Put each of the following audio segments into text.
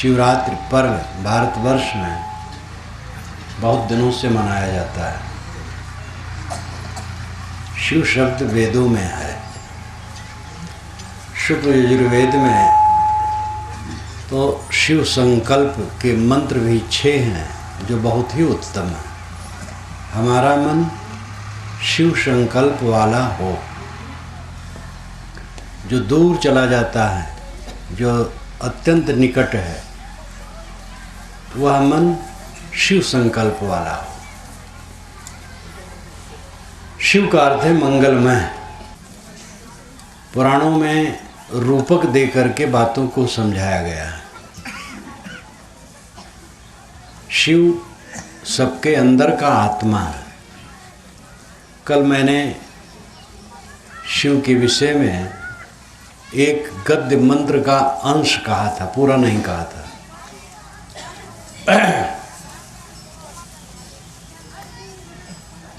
शिवरात्रि पर्व भारतवर्ष में बहुत दिनों से मनाया जाता है। शिव शब्द वेदों में है। शुक्ल यजुर्वेद में तो शिव संकल्प के मंत्र भी 6 हैं जो बहुत ही उत्तम है। हमारा मन शिव संकल्प वाला हो, जो दूर चला जाता है, जो अत्यंत निकट है, वह मन शिव संकल्प वाला हो। शिव का अर्थ है मंगलमय। पुराणों में रूपक दे करके बातों को समझाया गया है। शिव सबके अंदर का आत्मा है। कल मैंने शिव के विषय में एक गद्य मंत्र का अंश कहा था, पूरा नहीं कहा था।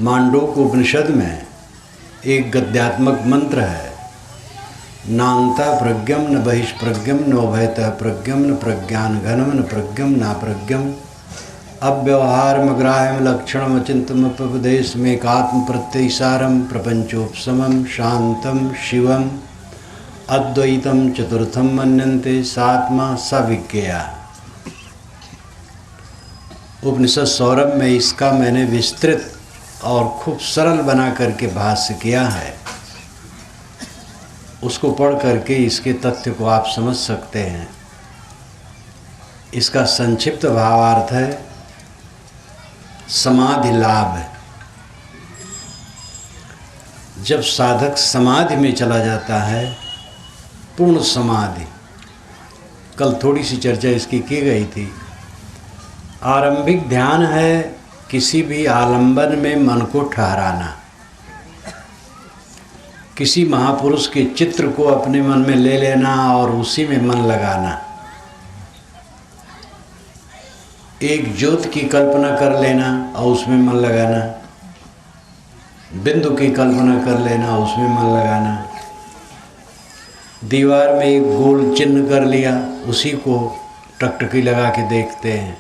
मांडूक्य उपनिषद में एक गद्यात्मक मंत्र है, नान्ता प्रज्ञम न बहिष्प्रज्ञम नोभयतः प्रज्ञम न प्रज्ञान घनम न प्रज्ञम ना प्रज्ञम अव्यवहारमग्राह्यम लक्षणम अचिंतमपदेश मेकात्म प्रत्ययसारम प्रपंचोपशमम शांतम शिवम अद्वैतम चतुर्थम मन्यन्ते सात्मा सविज्ञया। उपनिषद सौरभ में इसका मैंने विस्तृत और खूब सरल बना करके भाष्य किया है। उसको पढ़ करके इसके तथ्य को आप समझ सकते हैं। इसका संक्षिप्त भावार्थ है समाधि लाभ। जब साधक समाधि में चला जाता है, पूर्ण समाधि, कल थोड़ी सी चर्चा इसकी की गई थी। आरंभिक ध्यान है किसी भी आलंबन में मन को ठहराना, किसी महापुरुष के चित्र को अपने मन में ले लेना और उसी में मन लगाना। एक ज्योत की कल्पना कर लेना और उसमें मन लगाना, बिंदु की कल्पना कर लेना, उसमें मन लगाना। दीवार में एक गोल चिन्ह कर लिया, उसी को टकटकी लगा के देखते हैं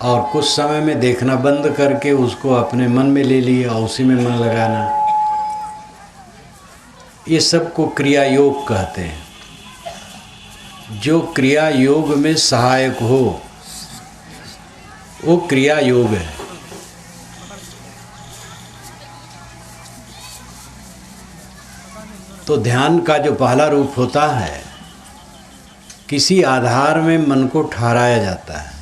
और कुछ समय में देखना बंद करके उसको अपने मन में ले लिया और उसी में मन लगाना। ये सब को क्रिया योग कहते हैं। जो क्रिया योग में सहायक हो वो क्रिया योग है। तो ध्यान का जो पहला रूप होता है, किसी आधार में मन को ठहराया जाता है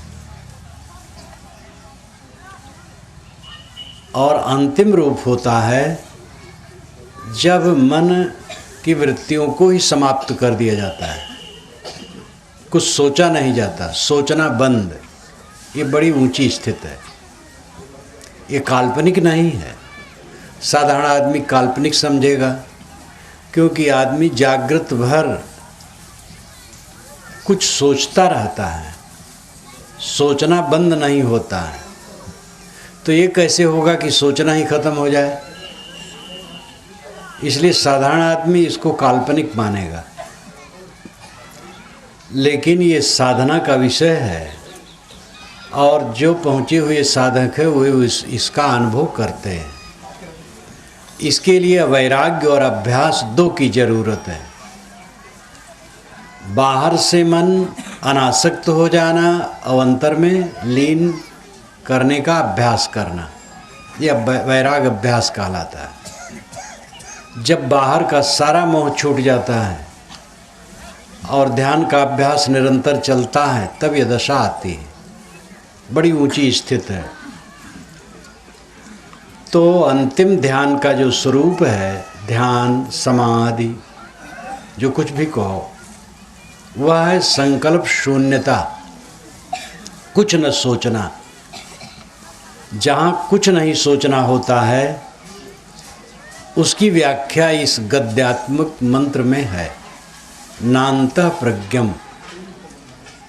और अंतिम रूप होता है जब मन की वृत्तियों को ही समाप्त कर दिया जाता है, कुछ सोचा नहीं जाता, सोचना बंद। ये बड़ी ऊंची स्थिति है। ये काल्पनिक नहीं है। साधारण आदमी काल्पनिक समझेगा, क्योंकि आदमी जागृत भर कुछ सोचता रहता है, सोचना बंद नहीं होता है। तो ये कैसे होगा कि सोचना ही खत्म हो जाए? इसलिए साधारण आदमी इसको काल्पनिक मानेगा। लेकिन ये साधना का विषय है और जो पहुँचे हुए साधक है वे इसका अनुभव करते हैं। इसके लिए वैराग्य और अभ्यास 2 की ज़रूरत है। बाहर से मन अनासक्त हो जाना और अंतर में लीन करने का अभ्यास करना, यह वैराग अभ्यास कहलाता है। जब बाहर का सारा मोह छूट जाता है और ध्यान का अभ्यास निरंतर चलता है, तब यह दशा आती है। बड़ी ऊंची स्थिति है। तो अंतिम ध्यान का जो स्वरूप है, ध्यान समाधि जो कुछ भी कहो, वह है संकल्प शून्यता, कुछ न सोचना। जहाँ कुछ नहीं सोचना होता है उसकी व्याख्या इस गद्यात्मक मंत्र में है, नान्तः प्रज्ञम,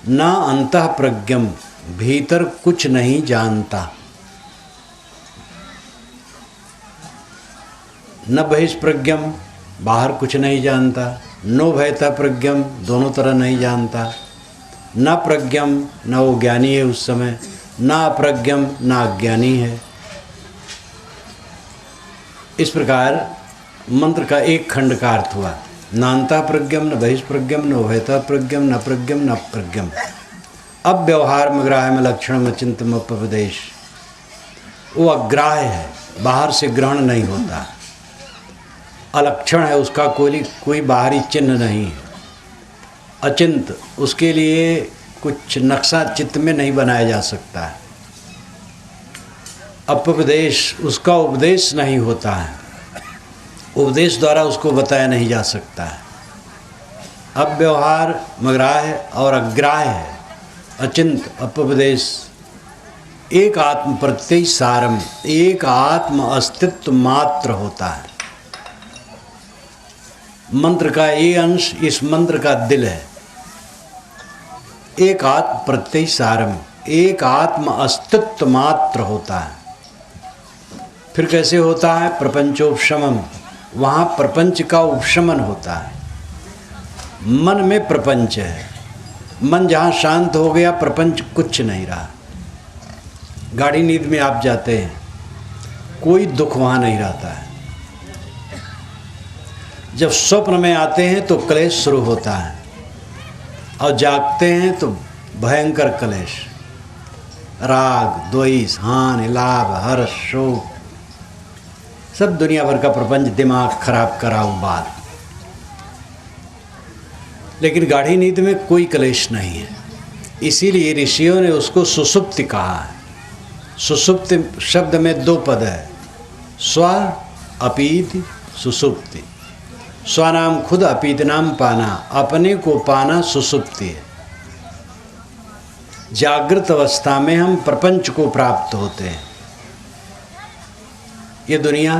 न अंतः प्रज्ञम, भीतर कुछ नहीं जानता, न बहिष्प्रज्ञम, बाहर कुछ नहीं जानता, नो भयतः प्रज्ञम, दोनों तरह नहीं जानता, न प्रज्ञम, न वो ज्ञानी है उस समय, न अप्रज्ञम, न अज्ञानी है। इस प्रकार मंत्र का एक खंड का अर्थ हुआ, नान्ता प्रज्ञम न बहिष्प्रज्ञम न उभयता प्रज्ञम न प्रज्ञम न अप्रज्ञम। अब व्यवहार में ग्राह्य में लक्षण में चिंतन में उपदेश, वो अग्राह्य है, बाहर से ग्रहण नहीं होता, अलक्षण है, उसका कोई बाहरी चिन्ह नहीं है, अचिंत, उसके लिए कुछ नक्शा चित्त में नहीं बनाया जा सकता है। अपउपदेश, उसका उपदेश नहीं होता है, उपदेश द्वारा उसको बताया नहीं जा सकता है। अब व्यवहार मग्राह्य और अग्राह्य है, अचिंत, अपउपदेश। एक आत्म प्रत्यय सारम, एक आत्म अस्तित्व मात्र होता है। मंत्र का ये अंश इस मंत्र का दिल है। एक आत्म प्रत्यय सारम, एक आत्म अस्तित्व मात्र होता है। फिर कैसे होता है? प्रपंचोपशमम, वहाँ प्रपंच का उपशमन होता है। मन में प्रपंच है, मन जहाँ शांत हो गया प्रपंच कुछ नहीं रहा। गाढ़ी नींद में आप जाते हैं, कोई दुख वहाँ नहीं रहता है। जब स्वप्न में आते हैं तो क्लेश शुरू होता है, और जागते हैं तो भयंकर क्लेश, राग, द्वेष, हानि, लाभ, हर्ष, शोक, सब दुनिया भर का प्रपंच दिमाग खराब कराऊ बात। लेकिन गाढ़ी नींद में कोई क्लेश नहीं है, इसीलिए ऋषियों ने उसको सुसुप्ति कहा है। सुसुप्ति शब्द में दो पद है, स्व अपीति सुसुप्ति। स्व नाम खुद, अपीति नाम पाना, अपने को पाना सुसुप्ति है। जागृत अवस्था में हम प्रपंच को प्राप्त होते हैं। ये दुनिया,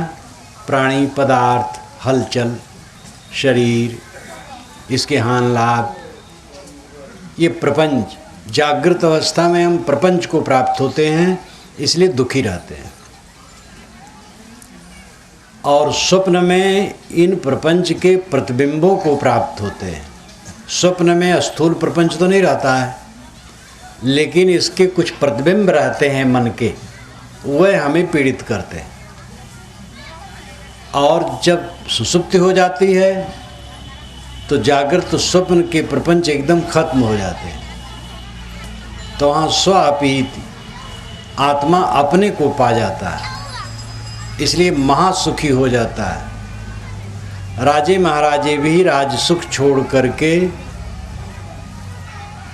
प्राणी, पदार्थ, हलचल, शरीर, इसके हानि लाभ, ये प्रपंच, जागृत अवस्था में हम प्रपंच को प्राप्त होते हैं, इसलिए दुखी रहते हैं। और स्वप्न में इन प्रपंच के प्रतिबिंबों को प्राप्त होते हैं। स्वप्न में स्थूल प्रपंच तो नहीं रहता है, लेकिन इसके कुछ प्रतिबिंब रहते हैं मन के, वह हमें पीड़ित करते हैं। और जब सुसुप्ति हो जाती है तो जागृत स्वप्न के प्रपंच एकदम खत्म हो जाते हैं। तो वहाँ स्वापीति, आत्मा अपने को पा जाता है, इसलिए महासुखी हो जाता है। राजे महाराजे भी राज सुख छोड़ करके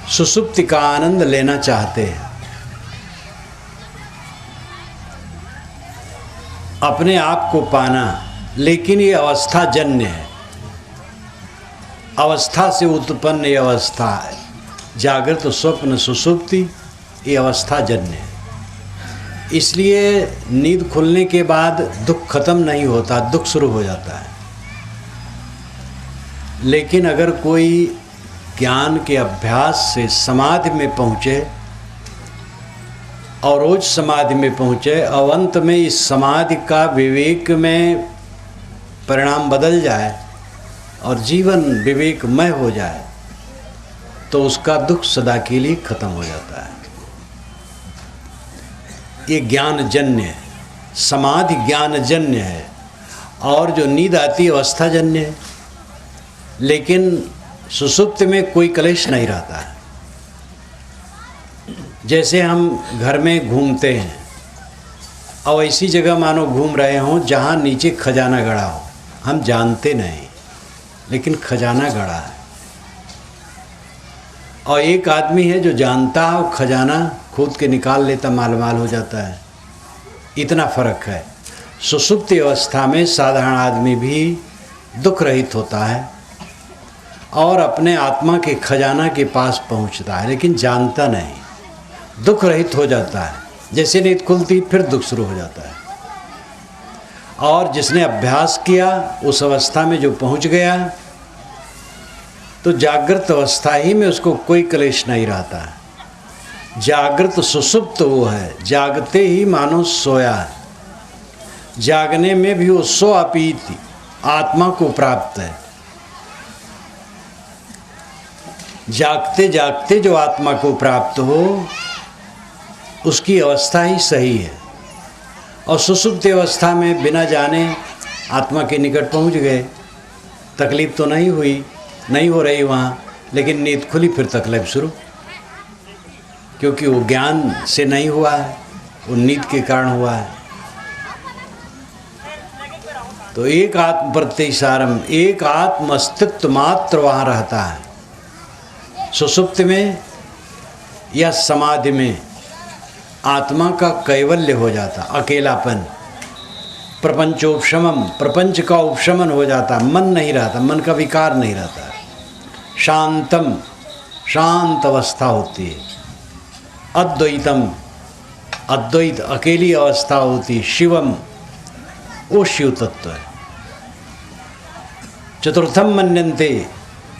सुसुप्ति का आनंद लेना चाहते हैं। अपने आप को पाना, लेकिन ये अवस्था जन्य है, अवस्था से उत्पन्न ये अवस्था है। जागृत, स्वप्न, सुसुप्ति, ये अवस्था जन्य है। इसलिए नींद खुलने के बाद दुख खत्म नहीं होता, दुख शुरू हो जाता है। लेकिन अगर कोई ज्ञान के अभ्यास से समाधि में पहुँचे और रोज समाधि में पहुँचे, और अंत में इस समाधि का विवेक में परिणाम बदल जाए और जीवन विवेकमय हो जाए, तो उसका दुख सदा के लिए खत्म हो जाता है। ये ज्ञानजन्य है, समाधि ज्ञानजन्य है, और जो नींद आती है अवस्था जन्य है। लेकिन सुसुप्ति में कोई क्लेश नहीं रहता है। जैसे हम घर में घूमते हैं और ऐसी जगह मानो घूम रहे हों जहाँ नीचे खजाना गड़ा हो, हम जानते नहीं, लेकिन खजाना गड़ा है। और एक आदमी है जो जानता है, और खजाना खुद के निकाल लेता, मालमाल हो जाता है। इतना फर्क है। सुसुप्ति अवस्था में साधारण आदमी भी दुख रहित होता है और अपने आत्मा के खजाना के पास पहुंचता है, लेकिन जानता नहीं, दुख रहित हो जाता है। जैसे नींद खुलती फिर दुख शुरू हो जाता है। और जिसने अभ्यास किया उस अवस्था में जो पहुंच गया, तो जागृत अवस्था ही में उसको कोई क्लेश नहीं रहता है। जागृत सुसुप्त वो है, जागते ही मानो सोया है, जागने में भी वो स्वापीति, आत्मा को प्राप्त है। जागते जागते जो आत्मा को प्राप्त हो उसकी अवस्था ही सही है। और सुषुप्ति अवस्था में बिना जाने आत्मा के निकट पहुंच गए, तकलीफ तो नहीं हुई, नहीं हो रही वहाँ, लेकिन नींद खुली, फिर तकलीफ शुरू, क्योंकि वो ज्ञान से नहीं हुआ है, वो नींद के कारण हुआ है। तो एक आत्म प्रत्ययसारम, एक आत्म अस्तित्व मात्र वहाँ रहता है। सुषुप्ति में या समाधि में आत्मा का कैवल्य हो जाता, अकेलापन, प्रपंचोपशमम, प्रपंच का उपशमन हो जाता, मन नहीं रहता, मन का विकार नहीं रहता, शांतम, शांत अवस्था होती है, अद्वैतम, अद्वैत अकेली अवस्था होती, शिवम, वो शिव तत्व है। चतुर्थम मन्यन्ते,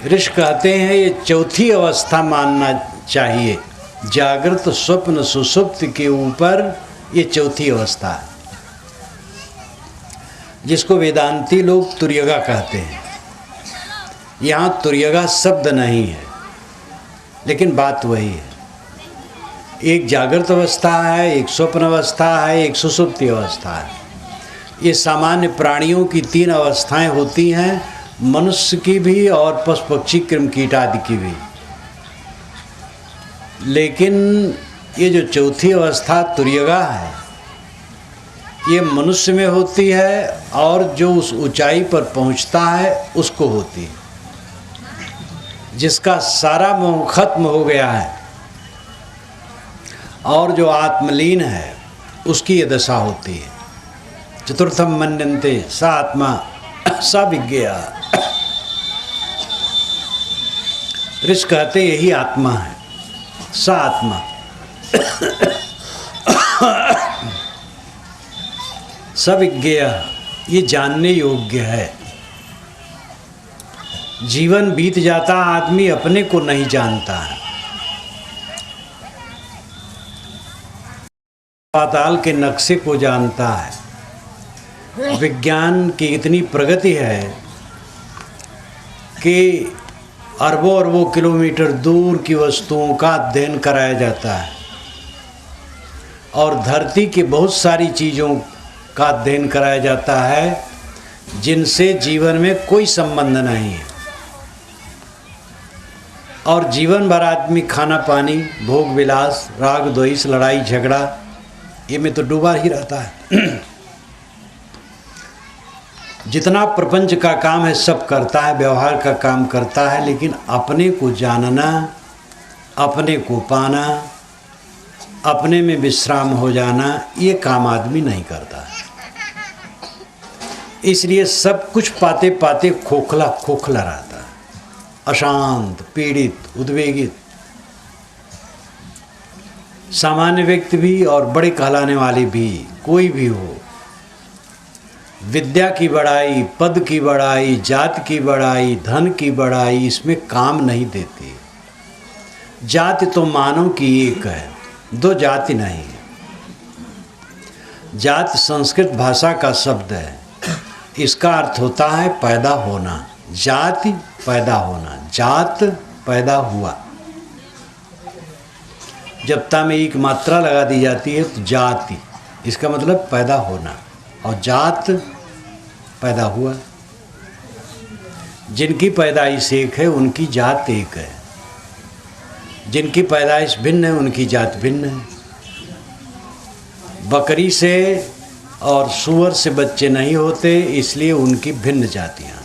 ऋषि कहते हैं ये चौथी अवस्था मानना चाहिए, जागृत स्वप्न सुषुप्ति के ऊपर ये चौथी अवस्था है, जिसको वेदांती लोग तुर्यगा कहते हैं। यहाँ तुर्यगा शब्द नहीं है, लेकिन बात वही है। एक जागृत अवस्था है, एक स्वप्न अवस्था है, एक सुषुप्ति अवस्था है। ये सामान्य प्राणियों की तीन अवस्थाएं होती हैं, मनुष्य की भी और पशु पक्षी कृम कीट आदि की भी। लेकिन ये जो चौथी अवस्था तुर्यगा है, ये मनुष्य में होती है और जो उस ऊंचाई पर पहुंचता है उसको होती है, जिसका सारा मोह खत्म हो गया है और जो आत्मलीन है उसकी ये दशा होती है। चतुर्थम मन्यन्ते सा आत्मा सा विज्ञा, ऋषि कहते यही आत्मा है, सा आत्मा। सविज्ञेय, ये जानने योग्य है। जीवन बीत जाता, आदमी अपने को नहीं जानता है। पाताल के नक्शे को जानता है। विज्ञान की इतनी प्रगति है कि अरबों अरबों किलोमीटर दूर की वस्तुओं का अध्ययन कराया जाता है और धरती की बहुत सारी चीज़ों का अध्ययन कराया जाता है जिनसे जीवन में कोई संबंध नहीं है। और जीवन भर आदमी खाना पानी, भोग विलास, राग द्वेष, लड़ाई झगड़ा, ये में तो डूबा ही रहता है। जितना प्रपंच का काम है सब करता है, व्यवहार का काम करता है, लेकिन अपने को जानना, अपने को पाना, अपने में विश्राम हो जाना, ये काम आदमी नहीं करता है। इसलिए सब कुछ पाते पाते खोखला खोखला रहता है, अशांत, पीड़ित, उद्वेगित। सामान्य व्यक्ति भी और बड़े कहलाने वाले भी, कोई भी हो, विद्या की बड़ाई, पद की बड़ाई, जात की बड़ाई, धन की बड़ाई इसमें काम नहीं देती। जाति तो मानव की एक है, दो जाति नहीं है। जात संस्कृत भाषा का शब्द है, इसका अर्थ होता है पैदा होना। जाति पैदा होना, जात पैदा हुआ। जब ता में एक मात्रा लगा दी जाती है तो जाति, इसका मतलब पैदा होना, और जात पैदा हुआ। जिनकी पैदाइश एक है उनकी जात एक है, जिनकी पैदाइश भिन्न है उनकी जात भिन्न है। बकरी से और सूअर से बच्चे नहीं होते, इसलिए उनकी भिन्न जातियाँ।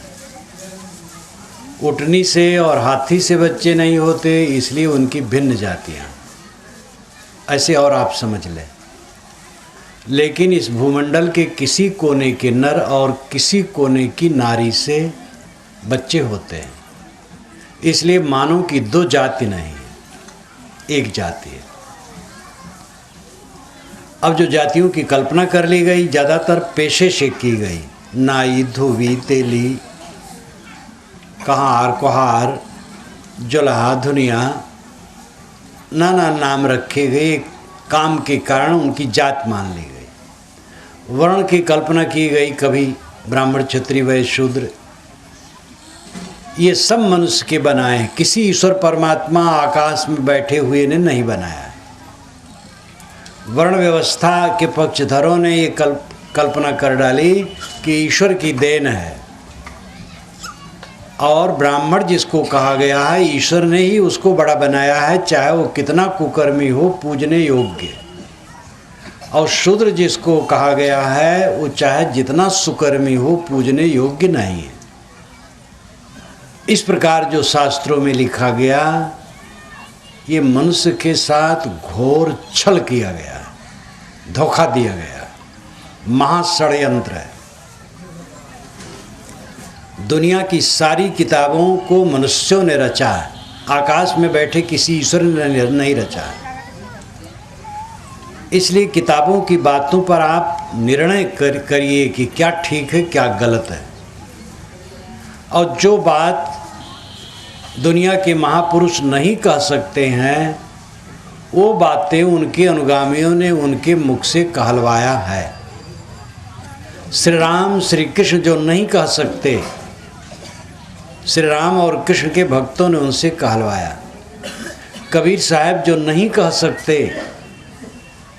ऊँटनी से और हाथी से बच्चे नहीं होते, इसलिए उनकी भिन्न जातियाँ। ऐसे और आप समझ लें। लेकिन इस भूमंडल के किसी कोने के नर और किसी कोने की नारी से बच्चे होते हैं, इसलिए मानव की दो जाति नहीं, एक जाति है। अब जो जातियों की कल्पना कर ली गई, ज़्यादातर पेशे से की गई। नाई, धोबी, तेली, कहार, कुहार, जुल्हा, धुनिया, नाना नाम रखे गए। काम के कारण उनकी जात मान ली गई। वर्ण की कल्पना की गई, कभी ब्राह्मण, क्षत्रिय, वैश्य, शूद्र, ये सब मनुष्य के बनाए हैं, किसी ईश्वर परमात्मा आकाश में बैठे हुए ने नहीं बनाया है। वर्ण व्यवस्था के पक्षधरों ने ये कल्पना कर डाली कि ईश्वर की देन है, और ब्राह्मण जिसको कहा गया है ईश्वर ने ही उसको बड़ा बनाया है, चाहे वो कितना कुकर्मी हो पूजने योग्य। और शूद्र जिसको कहा गया है वो चाहे जितना सुकर्मी हो पूजने योग्य नहीं है। इस प्रकार जो शास्त्रों में लिखा गया, ये मनुष्य के साथ घोर छल किया गया, धोखा दिया गया, महाषड्यंत्र है। दुनिया की सारी किताबों को मनुष्यों ने रचा है, आकाश में बैठे किसी ईश्वर ने नहीं रचा है। इसलिए किताबों की बातों पर आप निर्णय करिए कि क्या ठीक है क्या गलत है। और जो बात दुनिया के महापुरुष नहीं कह सकते हैं, वो बातें उनके अनुगामियों ने उनके मुख से कहलवाया है। श्री राम श्री कृष्ण जो नहीं कह सकते, श्री राम और कृष्ण के भक्तों ने उनसे कहलवाया। कबीर साहब जो नहीं कह सकते,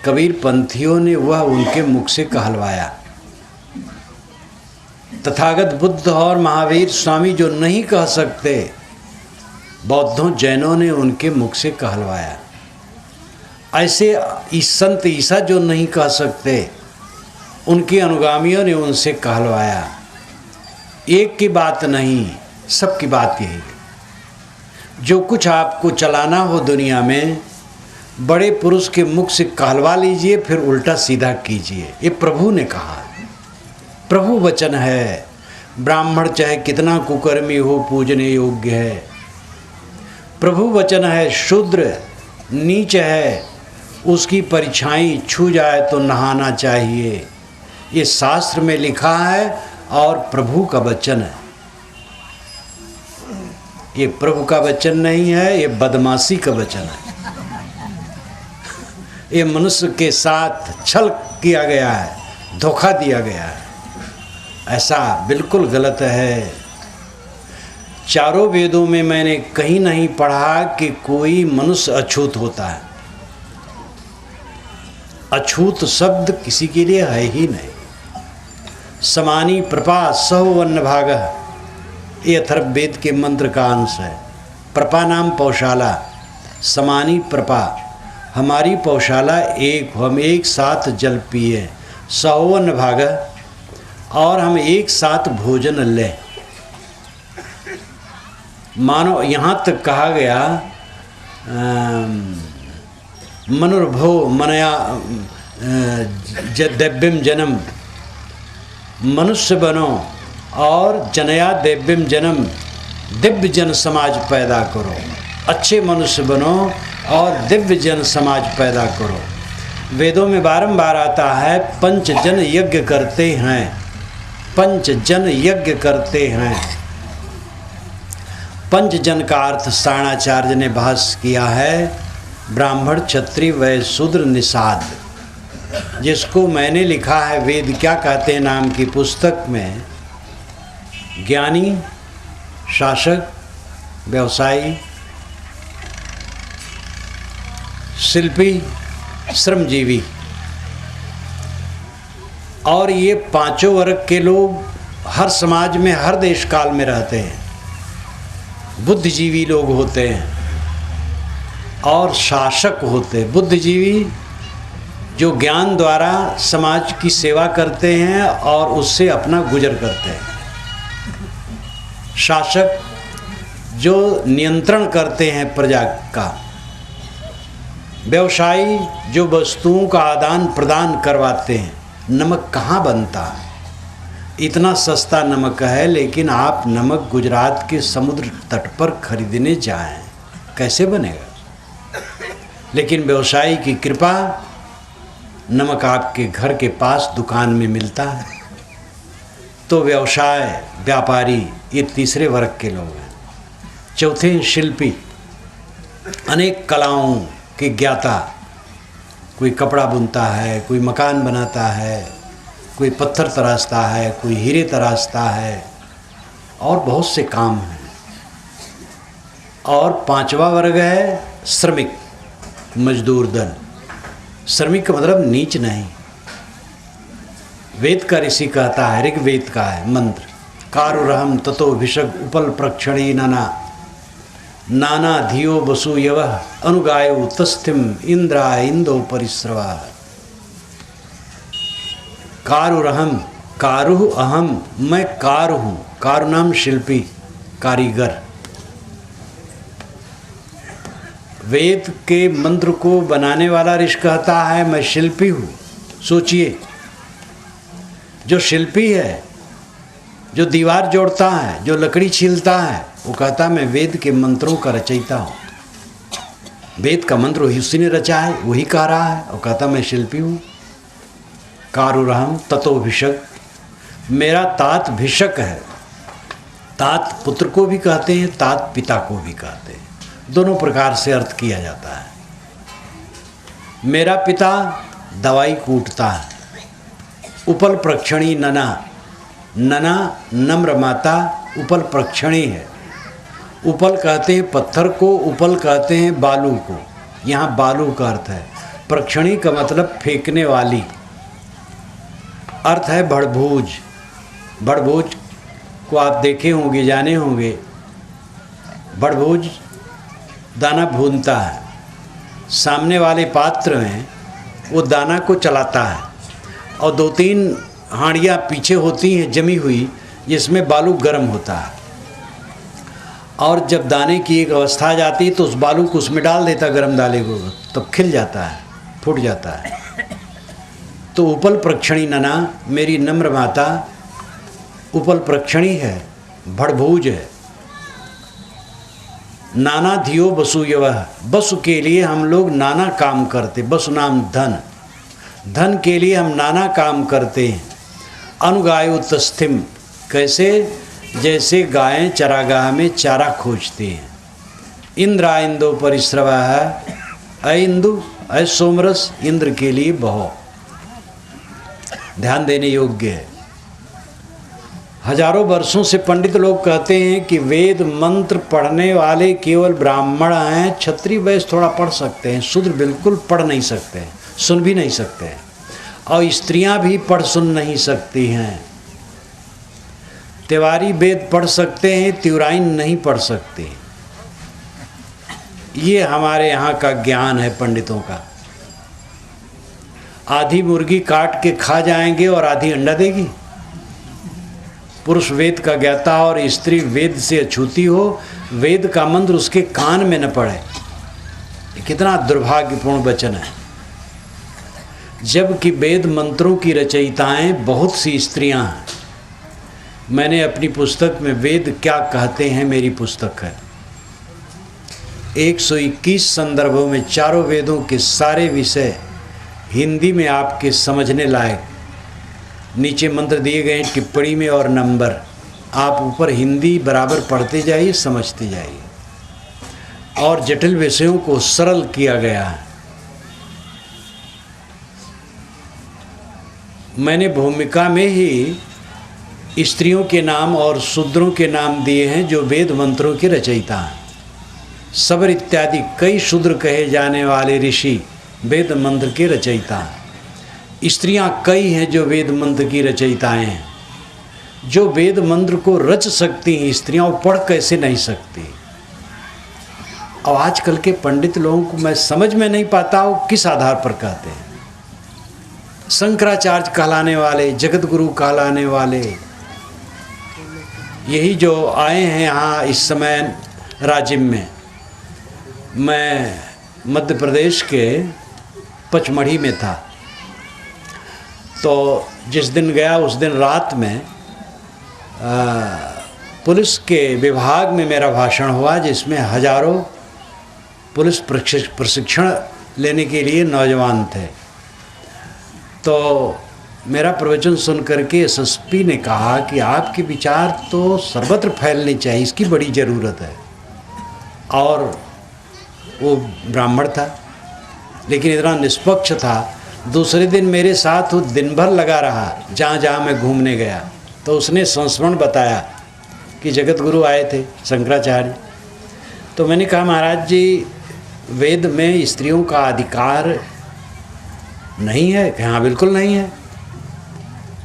कबीर पंथियों ने वह उनके मुख से कहलवाया। तथागत बुद्ध और महावीर स्वामी जो नहीं कह सकते, बौद्धों जैनों ने उनके मुख से कहलवाया। ऐसे संत ईसा जो नहीं कह सकते, उनके अनुगामियों ने उनसे कहलवाया। एक की बात नहीं, सबकी बात यही है। जो कुछ आपको चलाना हो दुनिया में, बड़े पुरुष के मुख से कहलवा लीजिए, फिर उल्टा सीधा कीजिए। ये प्रभु ने कहा, प्रभु वचन है। ब्राह्मण चाहे कितना कुकर्मी हो पूजने योग्य है। प्रभु वचन है। शूद्र नीच है, उसकी परछाई छू जाए तो नहाना चाहिए। ये शास्त्र में लिखा है और प्रभु का वचन है। ये प्रभु का वचन नहीं है, ये बदमाशी का वचन है। ये मनुष्य के साथ छल किया गया है, धोखा दिया गया है। ऐसा बिल्कुल गलत है। चारों वेदों में मैंने कहीं नहीं पढ़ा कि कोई मनुष्य अछूत होता है। अछूत शब्द किसी के लिए है ही नहीं। समानी प्रपा सहो वन्न भाग, ये अथर्ववेद के मंत्र का अंश है। प्रपा नाम पौशाला, समानी प्रपा, हमारी पौशाला एक, हम एक साथ जल पिए। सहो वन्न भाग, और हम एक साथ भोजन लें। मानो यहाँ तक कहा गया मनुर्भो मनया दिव्यम जन्म, मनुष्य बनो और जनया दिव्यम जन्म, दिव्य जन समाज पैदा करो। अच्छे मनुष्य बनो और दिव्य जन समाज पैदा करो। वेदों में बारंबार आता है पंच जन यज्ञ करते हैं, पंच जन यज्ञ करते हैं। पंच जन का अर्थ सारणाचार्य ने भाष्य किया है ब्राह्मण क्षत्रिय वैश्य शूद्र निषाद, जिसको मैंने लिखा है वेद क्या कहते हैं नाम की पुस्तक में। ज्ञानी, शासक, व्यवसायी, शिल्पी, श्रमजीवी, और ये पांचों वर्ग के लोग हर समाज में हर देश काल में रहते हैं। बुद्धिजीवी लोग होते हैं और शासक होते हैं। बुद्धिजीवी जो ज्ञान द्वारा समाज की सेवा करते हैं और उससे अपना गुजर करते हैं। शासक जो नियंत्रण करते हैं प्रजा का। व्यवसायी जो वस्तुओं का आदान प्रदान करवाते हैं। नमक कहाँ बनता है? इतना सस्ता नमक है, लेकिन आप नमक गुजरात के समुद्र तट पर खरीदने जाएं, कैसे बनेगा? लेकिन व्यवसायी की कृपा, नमक आपके घर के पास दुकान में मिलता है। तो व्यवसाय, व्यापारी, ये तीसरे वर्ग के लोग हैं। चौथे हैं शिल्पी, अनेक कलाओं के ज्ञाता। कोई कपड़ा बुनता है, कोई मकान बनाता है, कोई पत्थर तराशता है, कोई हीरे तराशता है, और बहुत से काम हैं। और पांचवा वर्ग है श्रमिक, मजदूर दल। श्रमिक का मतलब नीच नहीं। वेद का ऋषि कहता है, ऋग्वेद का है मंत्र, कारुरहम ततो भिषग उपल प्रक्षणी नाना नाना धियो बसु यव अनुगायो तस्थिम इंद्रा इंदो परिस्रवा। कारुरहम, कारुह अहम, मैं कारु हूँ। कारु नाम शिल्पी, कारीगर। वेद के मंत्र को बनाने वाला ऋषि कहता है मैं शिल्पी हूँ। सोचिए, जो शिल्पी है, जो दीवार जोड़ता है, जो लकड़ी छीलता है, वो कहता मैं वेद के मंत्रों का रचयिता हूँ। वेद का मंत्र वही उसी ने रचा है, वही कह रहा है और कहता मैं शिल्पी हूँ। कारुरहम ततो भिषक, मेरा तात भिषक है। तात पुत्र को भी कहते हैं, तात पिता को भी कहते हैं, दोनों प्रकार से अर्थ किया जाता है। मेरा पिता दवाई कूटता है। उपल प्रक्षणी नना, नना नम्र माता, उपल प्रक्षणी है। उपल कहते हैं पत्थर को, उपल कहते हैं बालू को। यहाँ बालू का अर्थ है। प्रक्षणी का मतलब फेंकने वाली। अर्थ है भड़भूज। भड़भूज को आप देखे होंगे, जाने होंगे। भड़भूज दाना भूनता है, सामने वाले पात्र में वो दाना को चलाता है और 2-3 हांडियाँ पीछे होती हैं जमी हुई, जिसमें बालू गर्म होता है। और जब दाने की एक अवस्था आ जाती है तो उस बालू को उसमें डाल देता, गर्म दाले को, तब खिल जाता है, फूट जाता है। तो उपल प्रक्षणी नना, मेरी नम्र माता उपल प्रक्षणी है, भड़भूज है। नाना धियो बसु यवह, बसु के लिए हम लोग नाना काम करते। बसु नाम धन, धन के लिए हम नाना काम करते हैं। अनुगायो तस्थिम, कैसे? जैसे गायें चरागाह में चारा खोजते हैं। इंद्रा इंदो परिस्रवा है, अ इंदु अ सोमरस, इंद्र के लिए बहो। ध्यान देने योग्य है। हजारों वर्षों से पंडित लोग कहते हैं कि वेद मंत्र पढ़ने वाले केवल ब्राह्मण हैं, क्षत्रिय वैश्य थोड़ा पढ़ सकते हैं, शूद्र बिल्कुल पढ़ नहीं सकते हैं, सुन भी नहीं सकते हैं, और स्त्रियां भी पढ़ सुन नहीं सकती हैं। तिवारी वेद पढ़ सकते हैं, त्युराइन नहीं पढ़ सकते। ये हमारे यहाँ का ज्ञान है पंडितों का। आधी मुर्गी काट के खा जाएंगे और आधी अंडा देगी। पुरुष वेद का ज्ञाता और स्त्री वेद से अछूती हो, वेद का मंत्र उसके कान में न पड़े। कितना दुर्भाग्यपूर्ण वचन है। जबकि वेद मंत्रों की रचयिताएं बहुत सी स्त्रियां हैं। मैंने अपनी पुस्तक में वेद क्या कहते हैं, मेरी पुस्तक है, 121 संदर्भों में चारों वेदों के सारे विषय हिंदी में आपके समझने लायक नीचे मंत्र दिए गए हैं टिप्पणी में और नंबर। आप ऊपर हिंदी बराबर पढ़ते जाइए, समझते जाइए। और जटिल विषयों को सरल किया गया है। मैंने भूमिका में ही स्त्रियों के नाम और शूद्रों के नाम दिए हैं जो वेद मंत्रों के रचयिता हैं। सबर इत्यादि कई शूद्र कहे जाने वाले ऋषि वेद मंत्र के रचयिता हैं। स्त्रियां कई हैं जो वेद मंत्र की रचयिताएं हैं। जो वेद मंत्र को रच सकती हैं स्त्रियां, वो पढ़ कैसे नहीं सकती। और आजकल के पंडित लोगों को मैं समझ में नहीं पाता वो किस आधार पर कहते हैं। शंकराचार्य कहलाने वाले, जगत गुरु कहलाने वाले, यही जो आए हैं यहाँ इस समय राजिम में। मैं मध्य प्रदेश के पचमढ़ी में था, तो जिस दिन गया उस दिन रात में पुलिस के विभाग में मेरा भाषण हुआ, जिसमें हजारों पुलिस प्रशिक्षण लेने के लिए नौजवान थे। तो मेरा प्रवचन सुन करके एसएसपी ने कहा कि आपके विचार तो सर्वत्र फैलने चाहिए, इसकी बड़ी ज़रूरत है। और वो ब्राह्मण था लेकिन इतना निष्पक्ष था। दूसरे दिन मेरे साथ वो दिन भर लगा रहा जहाँ जहाँ मैं घूमने गया। तो उसने संस्मरण बताया कि जगत गुरु आए थे शंकराचार्य, तो मैंने कहा महाराज जी वेद में स्त्रियों का अधिकार नहीं है? कि हाँ बिल्कुल नहीं है।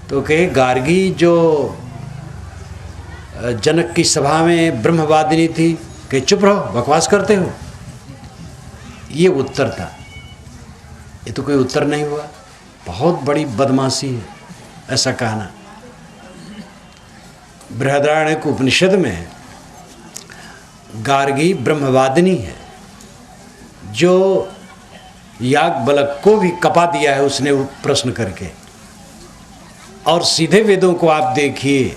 तो कहे गार्गी जो जनक की सभा में ब्रह्मवादिनी थी, कि चुप रहो, बकवास करते हो। ये उत्तर था। ये तो कोई उत्तर नहीं हुआ, बहुत बड़ी बदमाशी है ऐसा कहना। बृहदारण्यक उपनिषद में गार्गी ब्रह्मवादिनी है, जो याज्ञवल्क्य को भी कपा दिया है उसने प्रश्न करके। और सीधे वेदों को आप देखिए,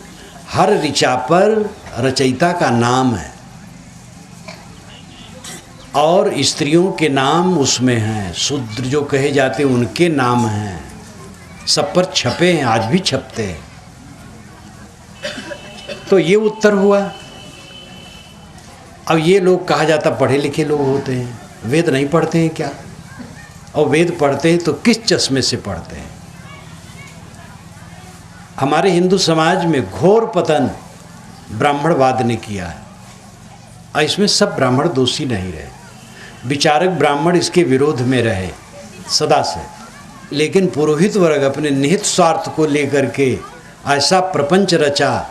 हर ऋचा पर रचयिता का नाम है और स्त्रियों के नाम उसमें हैं, शूद्र जो कहे जाते उनके नाम हैं, सब पर छपे हैं, आज भी छपते हैं। तो ये उत्तर हुआ। अब ये लोग कहा जाता पढ़े लिखे लोग होते हैं, वेद नहीं पढ़ते हैं क्या? और वेद पढ़ते हैं तो किस चश्मे से पढ़ते हैं? हमारे हिंदू समाज में घोर पतन ब्राह्मणवाद ने किया है, और इसमें सब ब्राह्मण दोषी नहीं रहे, विचारक ब्राह्मण इसके विरोध में रहे सदा से। लेकिन पुरोहित वर्ग अपने निहित स्वार्थ को लेकर के ऐसा प्रपंच रचा,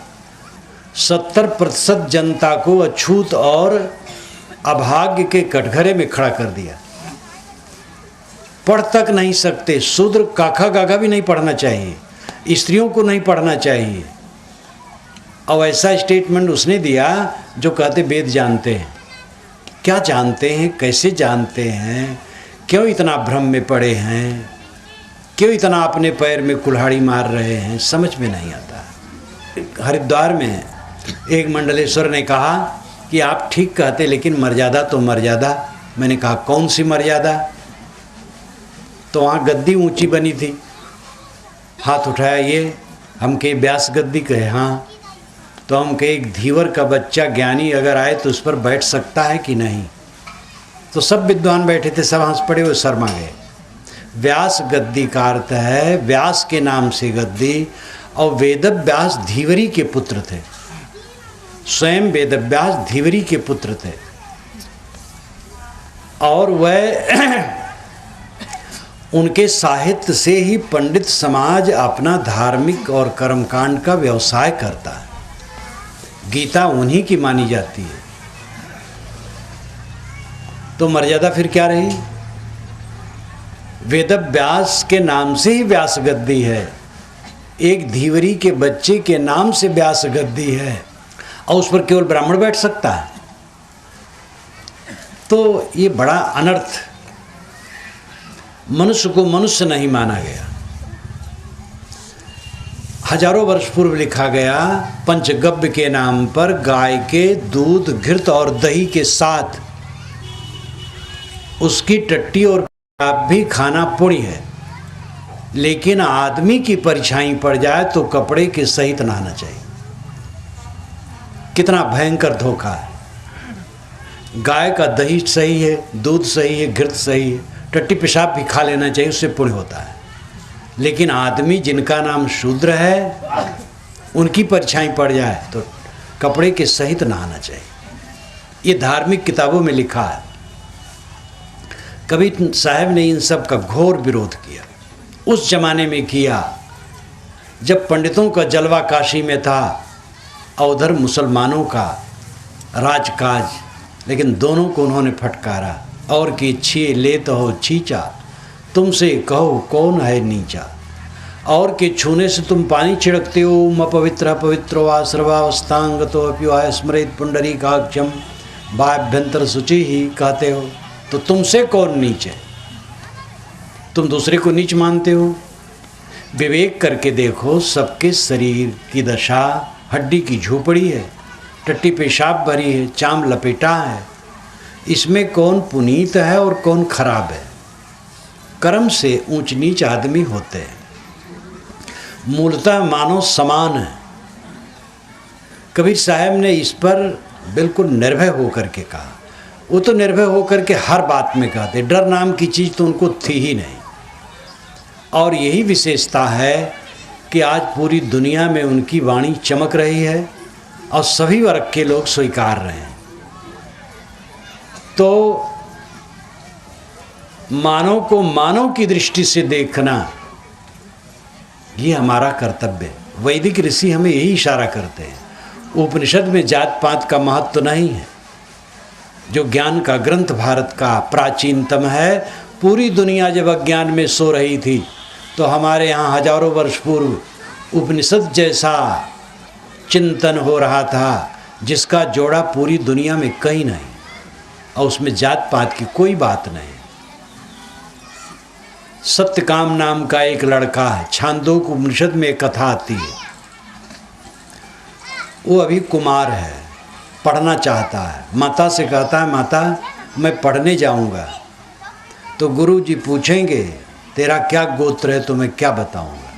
70% जनता को अछूत और अभाग्य के कटघरे में खड़ा कर दिया। पढ़ तक नहीं सकते, शूद्र काखा गागा भी नहीं पढ़ना चाहिए, स्त्रियों को नहीं पढ़ना चाहिए। और ऐसा स्टेटमेंट उसने दिया जो कहते वेद जानते हैं। क्या जानते हैं, कैसे जानते हैं, क्यों इतना भ्रम में पड़े हैं, क्यों इतना अपने पैर में कुल्हाड़ी मार रहे हैं, समझ में नहीं आता। हरिद्वार में एक मंडलेश्वर ने कहा कि आप ठीक कहते, लेकिन मर्यादा तो मर्यादा। मैंने कहा कौन सी मर्यादा? तो वहाँ गद्दी ऊंची बनी थी, हाथ उठाया ये, हम कहे व्यास गद्दी, कहे हाँ। तो हम कहे एक धीवर का बच्चा ज्ञानी अगर आए तो उस पर बैठ सकता है कि नहीं? तो सब विद्वान बैठे थे, सब हंस पड़े, वो शर्मा गए। व्यास गद्दी का अर्थ है व्यास के नाम से गद्दी, और वेदव्यास धीवरी के पुत्र थे, स्वयं वेदव्यास धीवरी के पुत्र थे। और वह उनके साहित्य से ही पंडित समाज अपना धार्मिक और कर्मकांड का व्यवसाय करता है। गीता उन्हीं की मानी जाती है। तो मर्यादा फिर क्या रही? वेदव्यास के नाम से ही व्यास गद्दी है, एक धीवरी के बच्चे के नाम से व्यास गद्दी है, और उस पर केवल ब्राह्मण बैठ सकता है। तो ये बड़ा अनर्थ, मनुष्य को मनुष्य नहीं माना गया। हजारों वर्ष पूर्व लिखा गया, पंचगव्य के नाम पर गाय के दूध, घृत और दही के साथ उसकी टट्टी और आप भी खाना पुण्य है, लेकिन आदमी की परछाई पड़ जाए तो कपड़े के सहित नहाना चाहिए। कितना भयंकर धोखा है। गाय का दही सही है, दूध सही है, घृत सही है, टट्टी पेशाब भी खा लेना चाहिए, उससे पुण्य होता है। लेकिन आदमी जिनका नाम शूद्र है, उनकी परछाई पड़ जाए तो कपड़े के सहित नहाना चाहिए। ये धार्मिक किताबों में लिखा है। कबीर साहब ने इन सब का घोर विरोध किया, उस जमाने में किया जब पंडितों का जलवा काशी में था और उधर मुसलमानों का राजकाज, लेकिन दोनों को उन्होंने फटकारा। और कि छे ले तो हो छींचा, तुमसे कहो कौन है नीचा। और के छूने से तुम पानी छिड़कते हो, अपवित्र पवित्रो वा सर्वावस्थांग तो अप्यो स्मृत पुंडरी काक्षम बाभ्यंतर सूचि ही कहते हो, तो तुमसे कौन नीच है? तुम दूसरे को नीच मानते हो। विवेक करके देखो, सबके शरीर की दशा हड्डी की झोपड़ी है, टट्टी पेशाब भरी है, चाम लपेटा है। इसमें कौन पुनीत है और कौन खराब है? कर्म से ऊंच नीच आदमी होते हैं, मूलतः मानव समान है। कबीर साहब ने इस पर बिल्कुल निर्भय होकर के कहा। वो तो निर्भय होकर के हर बात में कहते, डर नाम की चीज़ तो उनको थी ही नहीं। और यही विशेषता है कि आज पूरी दुनिया में उनकी वाणी चमक रही है और सभी वर्ग के लोग स्वीकार रहे हैं। तो मानव को मानव की दृष्टि से देखना ये हमारा कर्तव्य है। वैदिक ऋषि हमें यही इशारा करते हैं। उपनिषद में जात पात का महत्व नहीं है। जो ज्ञान का ग्रंथ भारत का प्राचीनतम है, पूरी दुनिया जब अज्ञान में सो रही थी तो हमारे यहाँ हजारों वर्ष पूर्व उपनिषद जैसा चिंतन हो रहा था जिसका जोड़ा पूरी दुनिया में कहीं नहीं, और उसमें जात पात की कोई बात नहीं। सत्यकाम नाम का एक लड़का है, छांदोग्य उपनिषद में एक कथा आती है। वो अभी कुमार है, पढ़ना चाहता है। माता से कहता है, माता मैं पढ़ने जाऊंगा। तो गुरु जी पूछेंगे तेरा क्या गोत्र है, तो मैं क्या बताऊंगा।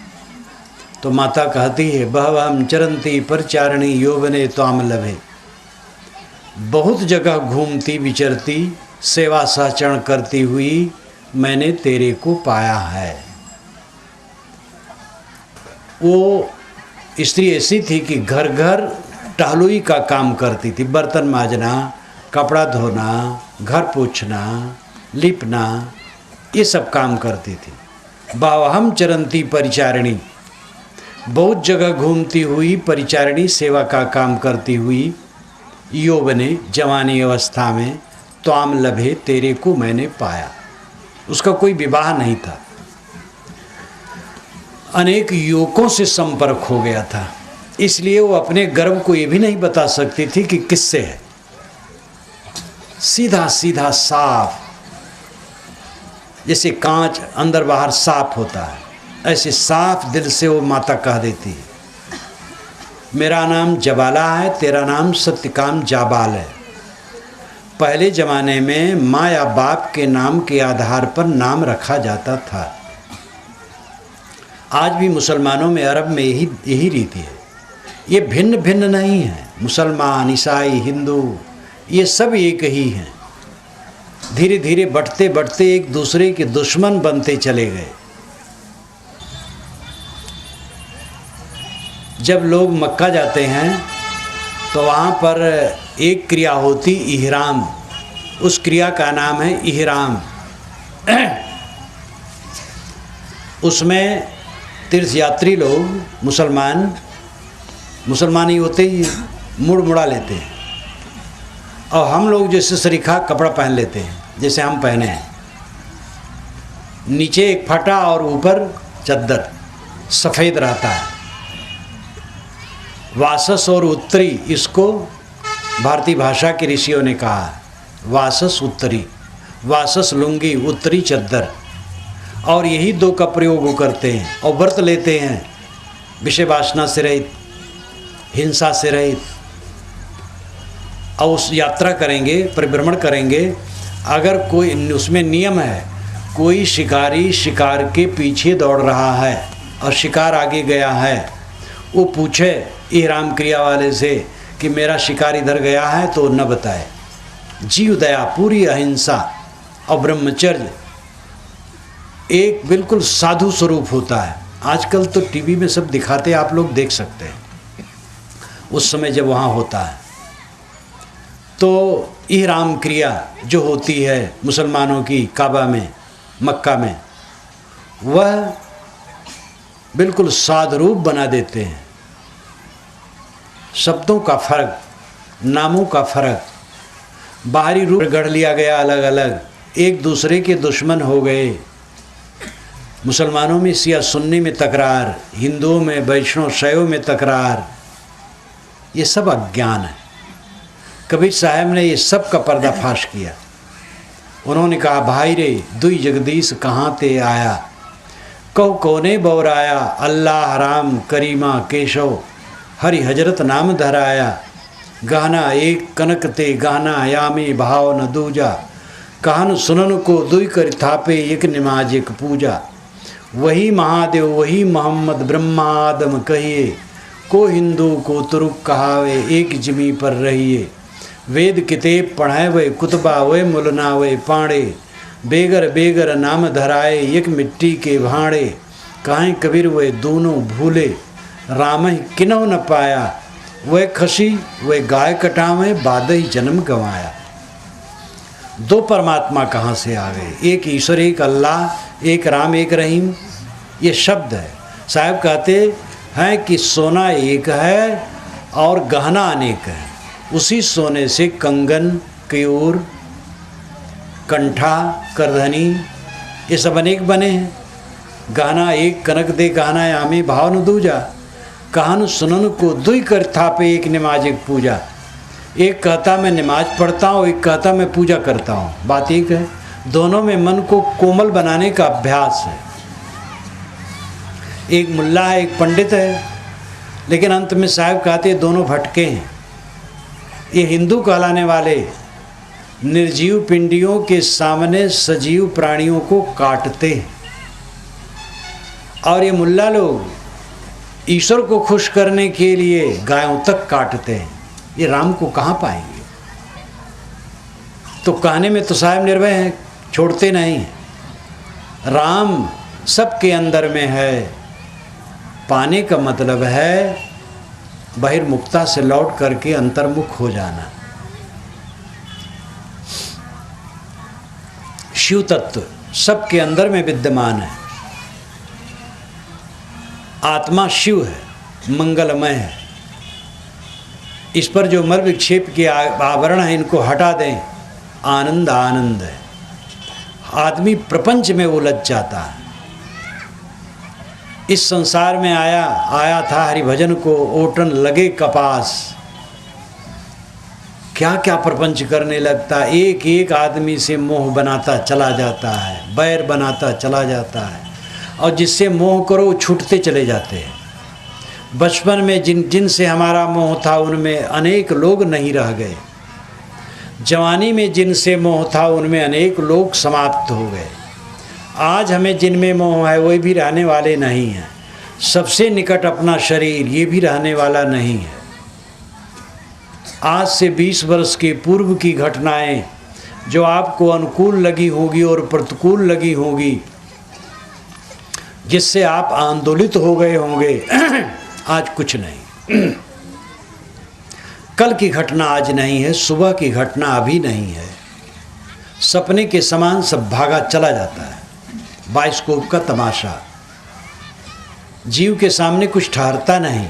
तो माता कहती है, बहवहम चरंती परिचारिणी यौवने त्वाम लभे। बहुत जगह घूमती विचरती सेवा सहचरण करती हुई मैंने तेरे को पाया है। वो स्त्री ऐसी थी कि घर घर टहलुई का काम करती थी। बर्तन माजना, कपड़ा धोना, घर पोंछना, लिपना, ये सब काम करती थी। बावहम चरंती परिचारिणी, बहुत जगह घूमती हुई परिचारिणी सेवा का काम करती हुई यौवने जवानी अवस्था में त्वाम लभे, तेरे को मैंने पाया। उसका कोई विवाह नहीं था। अनेक युवकों से संपर्क हो गया था, इसलिए वो अपने गर्व को ये भी नहीं बता सकती थी कि किससे है। सीधा सीधा साफ, जैसे कांच अंदर बाहर साफ होता है, ऐसे साफ दिल से वो माता कह देती है, मेरा नाम जबाला है, तेरा नाम सत्यकाम जाबाल है। पहले ज़माने में माँ या बाप के नाम के आधार पर नाम रखा जाता था। आज भी मुसलमानों में, अरब में यही रीति है। ये भिन्न भिन्न नहीं है। मुसलमान, ईसाई, हिंदू, ये सब एक ही हैं। धीरे धीरे बढ़ते बढ़ते एक दूसरे के दुश्मन बनते चले गए। जब लोग मक्का जाते हैं तो वहाँ पर एक क्रिया होती इहराम। उस क्रिया का नाम है इहराम। उसमें तीर्थयात्री लोग मुसलमान ही होते ही मुड़ मुड़ा लेते हैं, और हम लोग जैसे सरीखा कपड़ा पहन लेते हैं, जैसे हम पहने हैं। नीचे एक फटा और ऊपर चद्दर सफ़ेद रहता है। वासस और उत्तरी, इसको भारतीय भाषा के ऋषियों ने कहा है। वासस उत्तरी, वासस लुंगी, उत्तरी चद्दर, और यही दो का प्रयोग वो करते हैं। और व्रत लेते हैं विषय वासना से रहित, हिंसा से रहित। और उस यात्रा करेंगे, परिभ्रमण करेंगे। अगर कोई उसमें नियम है, कोई शिकारी शिकार के पीछे दौड़ रहा है और शिकार आगे गया है, वो पूछे इहराम क्रिया वाले से कि मेरा शिकार इधर गया है, तो न बताए। जीव दया, पूरी अहिंसा और ब्रह्मचर्य एक बिल्कुल साधु स्वरूप होता है। आजकल तो टीवी में सब दिखाते, आप लोग देख सकते हैं। उस समय जब वहाँ होता है तो इहराम क्रिया जो होती है मुसलमानों की काबा में, मक्का में, वह बिल्कुल साधु रूप बना देते हैं। शब्दों का फर्क, नामों का फर्क, बाहरी रूप गढ़ लिया गया अलग अलग, एक दूसरे के दुश्मन हो गए। मुसलमानों में शिया सुन्नी में तकरार, हिंदुओं में वैष्णव शैव में तकरार, ये सब अज्ञान है। कबीर साहब ने ये सब का पर्दाफाश किया। उन्होंने कहा, भाई रे दुई जगदीश कहाँ ते आया, कहो कोने बौराया, अल्लाह राम करीमा केशव, हरि हजरत नाम धराया। गहना एक कनक ते गहना, यामी भाव न दूजा, कहन सुनन को दुई कर थापे, एक नमाज एक पूजा। वही महादेव वही मोहम्मद, ब्रह्मा आदम कहिए, को हिंदू को तुरुक कहावे, एक जिमी पर रहिए। वेद कितेब पढ़ाए वे कुतबा वे मुलना वे पाड़े, बेगर बेगर नाम धराए, एक मिट्टी के भाड़े। कहें कबीर वे दोनों भूले, राम ही किनो न पाया, वह खसी वह गाय कटावे, बाद ही जन्म गंवाया। दो परमात्मा कहाँ से आ गए? एक ईश्वर, एक अल्लाह, एक राम, एक रहीम, ये शब्द है। साहब कहते हैं कि सोना एक है और गहना अनेक है। उसी सोने से कंगन, क्यूर, कंठा, करधनी, ये सब अनेक बने हैं। गहना एक कनक दे गहना आमे भाव न दूजा, कहन सुनन को दुई कर थापे एक नमाज एक पूजा। एक कहता मैं नमाज पढ़ता हूँ, एक कहता मैं पूजा करता हूँ, बात एक है। दोनों में मन को कोमल बनाने का अभ्यास है। एक मुल्ला है, एक पंडित है, लेकिन अंत में साहब कहते दोनों भटके हैं। ये हिंदू कहलाने वाले निर्जीव पिंडियों के सामने सजीव प्राणियों को काटते हैं, और ये मुल्ला लोग ईश्वर को खुश करने के लिए गायों तक काटते हैं। ये राम को कहाँ पाएंगे? तो कहने में तो साहब निर्भय हैं, छोड़ते नहीं हैं। राम सबके अंदर में है। पाने का मतलब है बहिर्मुखता से लौट करके अंतर्मुख हो जाना। शिव तत्व सबके अंदर में विद्यमान है। आत्मा शिव है, मंगलमय है। इस पर जो मल विक्षेप के आवरण है, इनको हटा दें, आनंद आनंद है। आदमी प्रपंच में उलझ जाता है। इस संसार में आया था हरिभजन को ओटन लगे कपास। क्या क्या प्रपंच करने लगता है। एक एक आदमी से मोह बनाता चला जाता है, बैर बनाता चला जाता है, और जिससे मोह करो छूटते चले जाते हैं। बचपन में जिनसे हमारा मोह था उनमें अनेक लोग नहीं रह गए। जवानी में जिनसे मोह था उनमें अनेक लोग समाप्त हो गए। आज हमें जिनमें मोह है वही भी रहने वाले नहीं हैं। सबसे निकट अपना शरीर, ये भी रहने वाला नहीं है। आज से 20 वर्ष के पूर्व की घटनाएं जो आपको अनुकूल लगी होगी और प्रतिकूल लगी होगी, जिससे आप आंदोलित हो गए होंगे, आज कुछ नहीं। कल की घटना आज नहीं है, सुबह की घटना अभी नहीं है। सपने के समान सब भागा चला जाता है। बाइस्कोप का तमाशा। जीव के सामने कुछ ठहरता नहीं।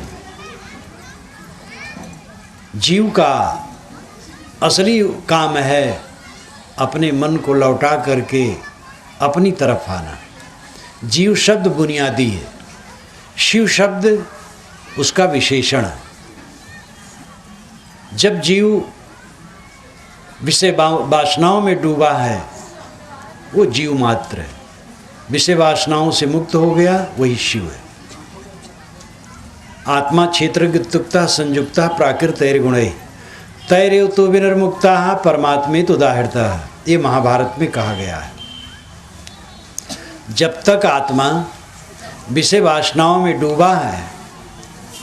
जीव का असली काम है अपने मन को लौटा करके अपनी तरफ आना। जीव शब्द बुनियादी है, शिव शब्द उसका विशेषण है। जब जीव विषय वासनाओं में डूबा है वो जीव मात्र है। विषय वासनाओं से मुक्त हो गया वही शिव है। आत्मा क्षेत्रगतुक्ता संयुक्ता प्राकृतैर्गुणै तैरेव तो विनिर्मुक्ता परमात्मेत उदाहृता, ये महाभारत में कहा गया है। जब तक आत्मा विषय वासनाओं में डूबा है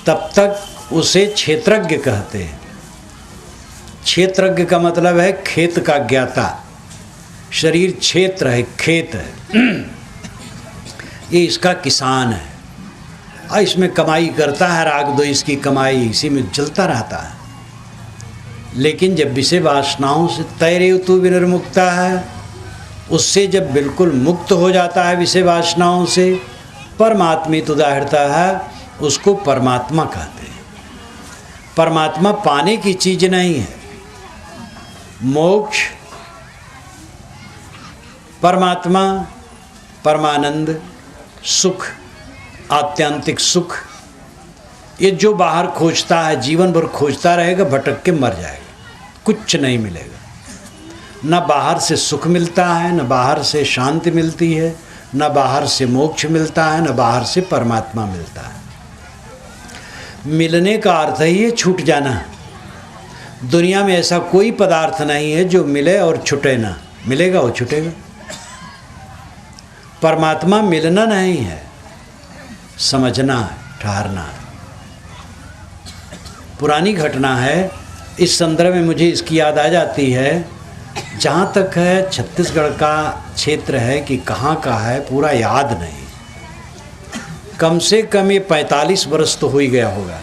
तब तक उसे क्षेत्रज्ञ कहते हैं। क्षेत्रज्ञ का मतलब है खेत का ज्ञाता। शरीर क्षेत्र है, खेत है, ये इसका किसान है और इसमें कमाई करता है। राग दो इसकी कमाई इसी में चलता रहता है। लेकिन जब विषय वासनाओं से तैरेव तू विनिर्मुक्ता है, उससे जब बिल्कुल मुक्त हो जाता है विषय वासनाओं से, परमात्मित उदाहरता है, उसको परमात्मा कहते हैं। परमात्मा पाने की चीज़ नहीं है। मोक्ष, परमात्मा, परमानंद, सुख, आत्यंतिक सुख, ये जो बाहर खोजता है जीवन भर खोजता रहेगा, भटक के मर जाएगा, कुछ नहीं मिलेगा। न बाहर से सुख मिलता है, न बाहर से शांति मिलती है, न बाहर से मोक्ष मिलता है, न बाहर से परमात्मा मिलता है। मिलने का अर्थ ही है छूट जाना। दुनिया में ऐसा कोई पदार्थ नहीं है जो मिले और छूटे ना। मिलेगा और छूटेगा। परमात्मा मिलना नहीं है, समझना है, ठहरना है। पुरानी घटना है, इस संदर्भ में मुझे इसकी याद आ जाती है। जहाँ तक है छत्तीसगढ़ का क्षेत्र है कि कहाँ का है पूरा याद नहीं। कम से कम ये 45 वर्ष तो हो ही गया होगा।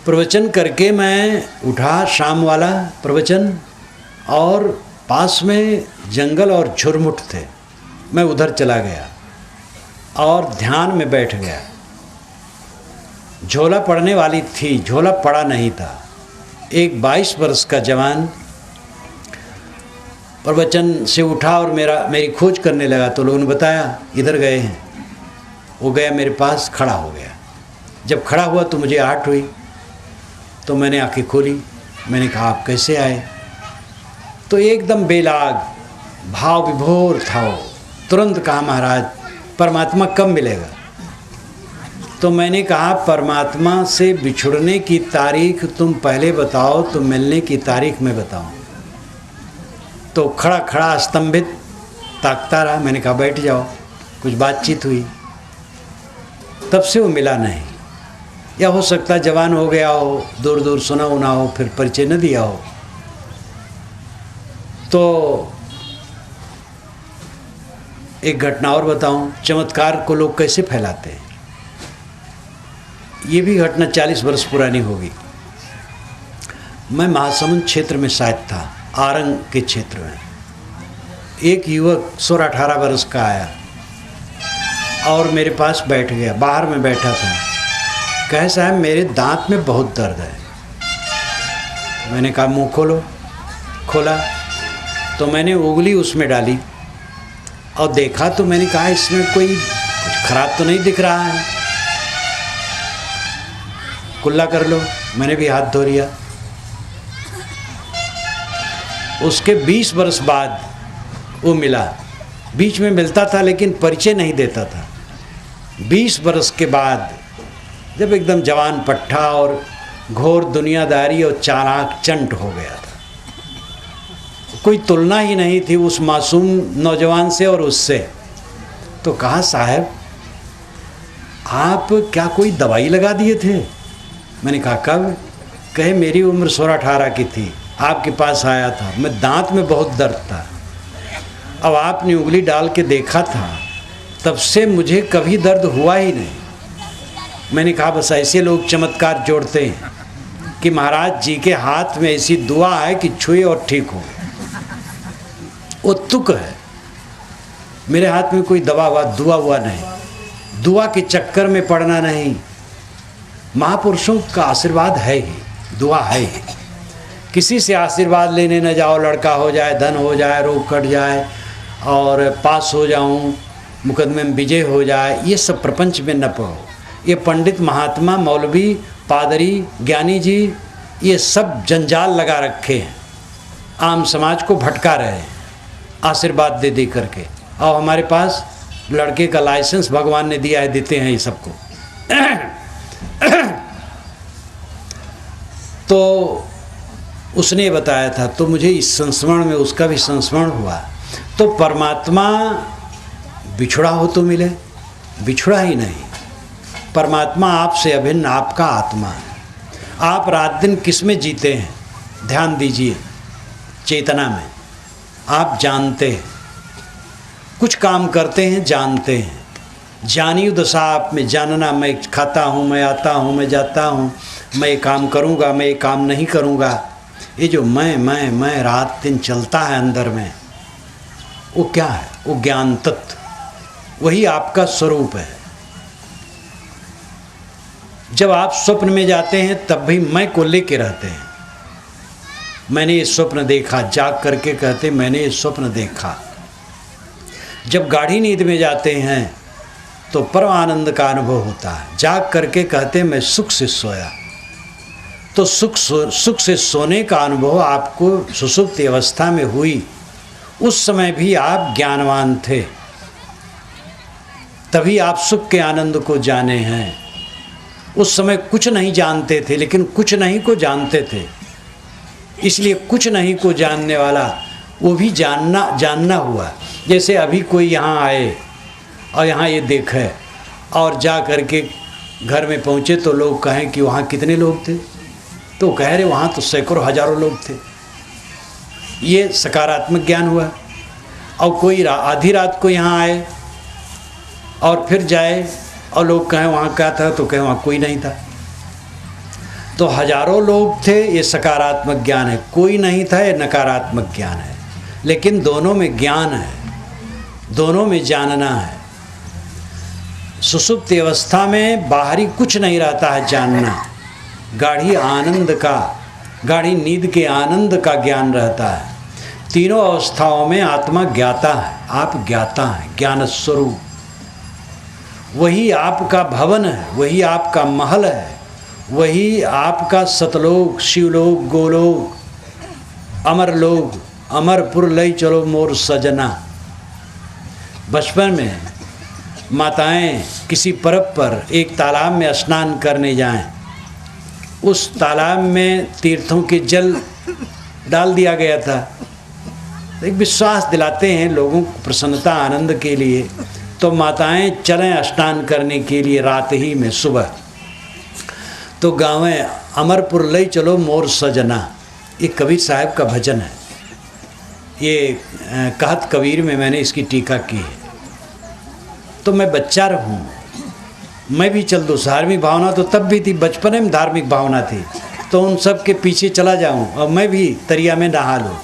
प्रवचन करके मैं उठा, शाम वाला प्रवचन, और पास में जंगल और झुरमुट थे। मैं उधर चला गया और ध्यान में बैठ गया। झोला पड़ने वाली थी, झोला पड़ा नहीं था। एक 22 वर्ष का जवान प्रवचन से उठा और मेरी खोज करने लगा। तो लोगों ने बताया इधर गए हैं। वो गया, मेरे पास खड़ा हो गया। जब खड़ा हुआ तो मुझे आहट हुई, तो मैंने आंखें खोली। मैंने कहा आप कैसे आए? तो एकदम बेलाग भाव विभोर था वो। तुरंत कहा महाराज परमात्मा कब मिलेगा? तो मैंने कहा परमात्मा से बिछुड़ने की तारीख तुम पहले बताओ तो मिलने की तारीख मैं बताऊं। तो खड़ा खड़ा स्तंभित ताकता रहा। मैंने कहा बैठ जाओ। कुछ बातचीत हुई, तब से वो मिला नहीं। या हो सकता जवान हो गया हो, दूर दूर सुना उना हो, फिर परिचय न दिया हो। तो एक घटना और बताऊं, चमत्कार को लोग कैसे फैलाते हैं। ये भी घटना 40 वर्ष पुरानी होगी। मैं महासमुंद क्षेत्र में शायद था, आरंग के क्षेत्र में। एक युवक 16-18 वर्ष का आया और मेरे पास बैठ गया। बाहर में बैठा था। कहे साहब मेरे दांत में बहुत दर्द है। मैंने कहा मुंह खोलो। खोला तो मैंने उंगली उसमें डाली और देखा तो मैंने कहा इसमें कोई कुछ खराब तो नहीं दिख रहा है, कुल्ला कर लो। मैंने भी हाथ धो लिया। उसके 20 वर्ष बाद वो मिला। बीच में मिलता था लेकिन परिचय नहीं देता था। 20 वर्ष के बाद जब एकदम जवान पट्टा और घोर दुनियादारी और चालाक चंट हो गया था, कोई तुलना ही नहीं थी उस मासूम नौजवान से और उससे। तो कहा साहब आप क्या कोई दवाई लगा दिए थे? मैंने कहा कब? कहे मेरी उम्र 16-18 की थी, आपके पास आया था। मैं दांत में बहुत दर्द था। अब आपने उंगली डाल के देखा था, तब से मुझे कभी दर्द हुआ ही नहीं। मैंने कहा बस ऐसे लोग चमत्कार जोड़ते हैं कि महाराज जी के हाथ में ऐसी दुआ है कि छुए और ठीक हो। वो तुक है। मेरे हाथ में कोई दवा हुआ दुआ हुआ नहीं। दुआ के चक्कर में पड़ना नहीं। महापुरुषों का आशीर्वाद है ही, दुआ है ही। किसी से आशीर्वाद लेने न जाओ, लड़का हो जाए, धन हो जाए, रोग कट जाए और पास हो जाऊं, मुकदमे में विजय हो जाए, ये सब प्रपंच में न पढ़ो। ये पंडित महात्मा मौलवी पादरी ज्ञानी जी ये सब जंजाल लगा रखे हैं, आम समाज को भटका रहे हैं आशीर्वाद दे दे करके। और हमारे पास लड़के का लाइसेंस भगवान ने दिया है, देते हैं ये सबको। तो उसने बताया था, तो मुझे इस संस्मरण में उसका भी संस्मरण हुआ। तो परमात्मा बिछुड़ा हो तो मिले, बिछुड़ा ही नहीं। परमात्मा आपसे अभिन्न आपका आत्मा है। आप रात दिन किस में जीते हैं? ध्यान दीजिए, चेतना में। आप जानते हैं, कुछ काम करते हैं, जानते हैं। जानियो दशा आप में, जानना मैं खाता हूँ, मैं आता हूँ, मैं जाता हूँ, मैं ये काम करूँगा, मैं ये काम नहीं करूँगा। ये जो मैं रात दिन चलता है अंदर में, वो क्या है? वो ज्ञान तत्व, वही आपका स्वरूप है। जब आप स्वप्न में जाते हैं तब भी मैं को लेके रहते हैं। मैंने ये स्वप्न देखा, जाग करके कहते मैंने ये स्वप्न देखा। जब गाढ़ी नींद में जाते हैं तो परम आनंद का अनुभव होता है। जाग करके कहते मैं सुख से सोया। तो सुख से सोने का अनुभव आपको सुषुप्ति अवस्था में हुई। उस समय भी आप ज्ञानवान थे, तभी आप सुख के आनंद को जाने हैं। उस समय कुछ नहीं जानते थे, लेकिन कुछ नहीं को जानते थे। इसलिए कुछ नहीं को जानने वाला वो भी जानना हुआ। जैसे अभी कोई यहाँ आए और यहाँ ये देखे और जा करके घर में पहुँचे तो लोग कहें कि वहाँ कितने लोग थे, तो कह रहे वहाँ तो सैकड़ों हजारों लोग थे। ये सकारात्मक ज्ञान हुआ। और कोई आधी रात को यहाँ आए और फिर जाए और लोग कहें वहाँ क्या था, तो कहें वहाँ कोई नहीं था। तो हजारों लोग थे, ये सकारात्मक ज्ञान है। कोई नहीं था, ये नकारात्मक ज्ञान है। लेकिन दोनों में ज्ञान है, दोनों में जानना है। सुषुप्ति अवस्था में बाहरी कुछ नहीं रहता है जानना, गाढ़ी आनंद का, गाढ़ी नींद के आनंद का ज्ञान रहता है। तीनों अवस्थाओं में आत्मा ज्ञाता है, आप ज्ञाता हैं, ज्ञान स्वरूप। वही आपका भवन है, वही आपका महल है, वही आपका सतलोक, शिवलोक, गोलोक, अमरलोक, अमरपुर लई चलो मोर सजना। बचपन में माताएं किसी पर्व पर एक तालाब में स्नान करने जाएं, उस तालाब में तीर्थों के जल डाल दिया गया था। एक विश्वास दिलाते हैं लोगों को, प्रसन्नता आनंद के लिए। तो माताएं चलें स्नान करने के लिए रात ही में सुबह, तो गावें अमरपुर लई चलो मोर सजना। ये कबीर साहब का भजन है। ये कहत कबीर में मैंने इसकी टीका की है। तो मैं बच्चा रहूं, मैं भी चल दूँ। धार्मिक भावना तो तब भी थी, बचपन में धार्मिक भावना थी, तो उन सब के पीछे चला जाऊं और मैं भी तरिया में नहा लूँ।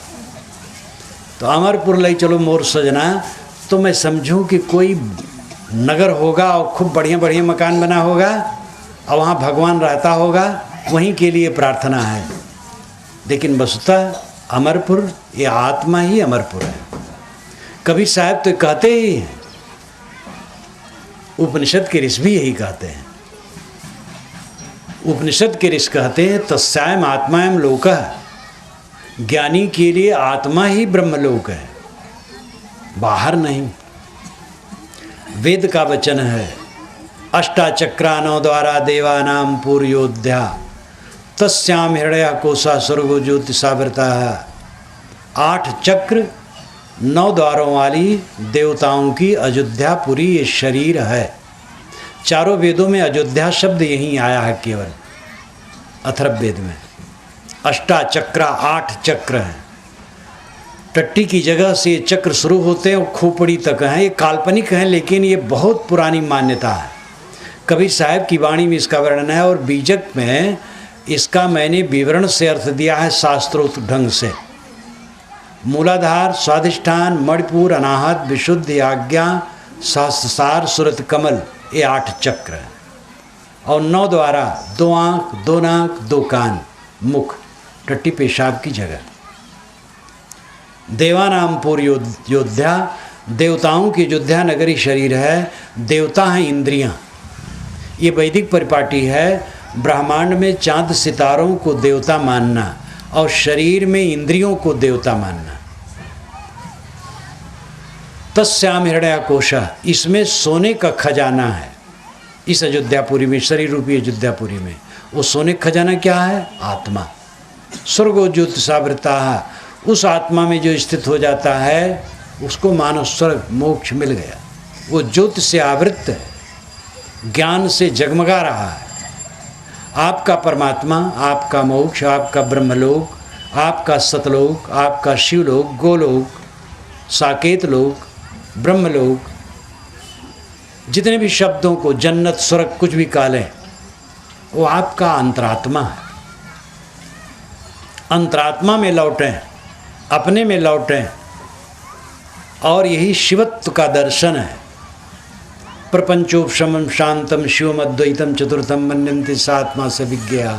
तो अमरपुर लई चलो मोर सजना, तो मैं समझूं कि कोई नगर होगा और खूब बढ़िया बढ़िया मकान बना होगा और वहाँ भगवान रहता होगा, वहीं के लिए प्रार्थना है। लेकिन वस्तुतः अमरपुर, ये आत्मा ही अमरपुर है। कबीर साहब तो कहते ही हैं, उपनिषद के ऋषि भी यही कहते हैं। उपनिषद के ऋषि कहते हैं तस्यायम आत्मायम लोकः, ज्ञानी के लिए आत्मा ही ब्रह्मलोक है, बाहर नहीं। वेद का वचन है, अष्टाचक्रानो द्वारा देवानाम पूर्योध्या तस्याम हृदय कोशा स्वर्गो ज्योतिषावृता। 8 चक्र 9 द्वारों वाली देवताओं की अयोध्यापुरी ये शरीर है। चारों वेदों में अयोध्या शब्द यहीं आया है, केवल अथर्ववेद में। अष्टाचक्रा 8 चक्र हैं। टट्टी की जगह से ये चक्र शुरू होते हैं और खोपड़ी तक हैं। ये काल्पनिक हैं, लेकिन ये बहुत पुरानी मान्यता है। कबीर साहब की वाणी में इसका वर्णन है और बीजक में इसका मैंने विवरण से अर्थ दिया है शास्त्रोक्त ढंग से। मूलाधार, स्वाधिष्ठान, मणिपुर, अनाहत, विशुद्धि, आज्ञा, सहस्रसार, सुरत कमल, ये 8 चक्र हैं। और 9 द्वारा, 2 आँख, 2 नाक, 2 कान, मुख, टट्टी पेशाब की जगह। देवानाम पूर्योध्या, देवताओं की अयोध्या नगरी शरीर है। देवता हैं इंद्रियां। ये वैदिक परिपाटी है। ब्रह्मांड में चांद सितारों को देवता मानना और शरीर में इंद्रियों को देवता मानना। तस्याम हृदय कोशा, इसमें सोने का खजाना है। इस अयोध्यापुरी में, शरीर रूपी अयोध्यापुरी में, वो सोने का खजाना क्या है? आत्मा। स्वर्गो ज्योतिषावृता, उस आत्मा में जो स्थित हो जाता है उसको मानो स्वर्ग मोक्ष मिल गया। वो ज्योति से आवृत है, ज्ञान से जगमगा रहा है। आपका परमात्मा, आपका मोक्ष, आपका ब्रह्मलोक, आपका सतलोक, आपका शिवलोक, गोलोक, साकेत लोक, ब्रह्मलोक, जितने भी शब्दों को जन्नत, स्वर्ग कुछ भी कह लें, वो आपका अंतरात्मा है। अंतरात्मा में लौटें, अपने में लौटें, और यही शिवत्व का दर्शन है। प्रपंचोपशमम शांतम शिवमद्वैतम चतुर्थम मन्यन्ते सात्मा स विज्ञा।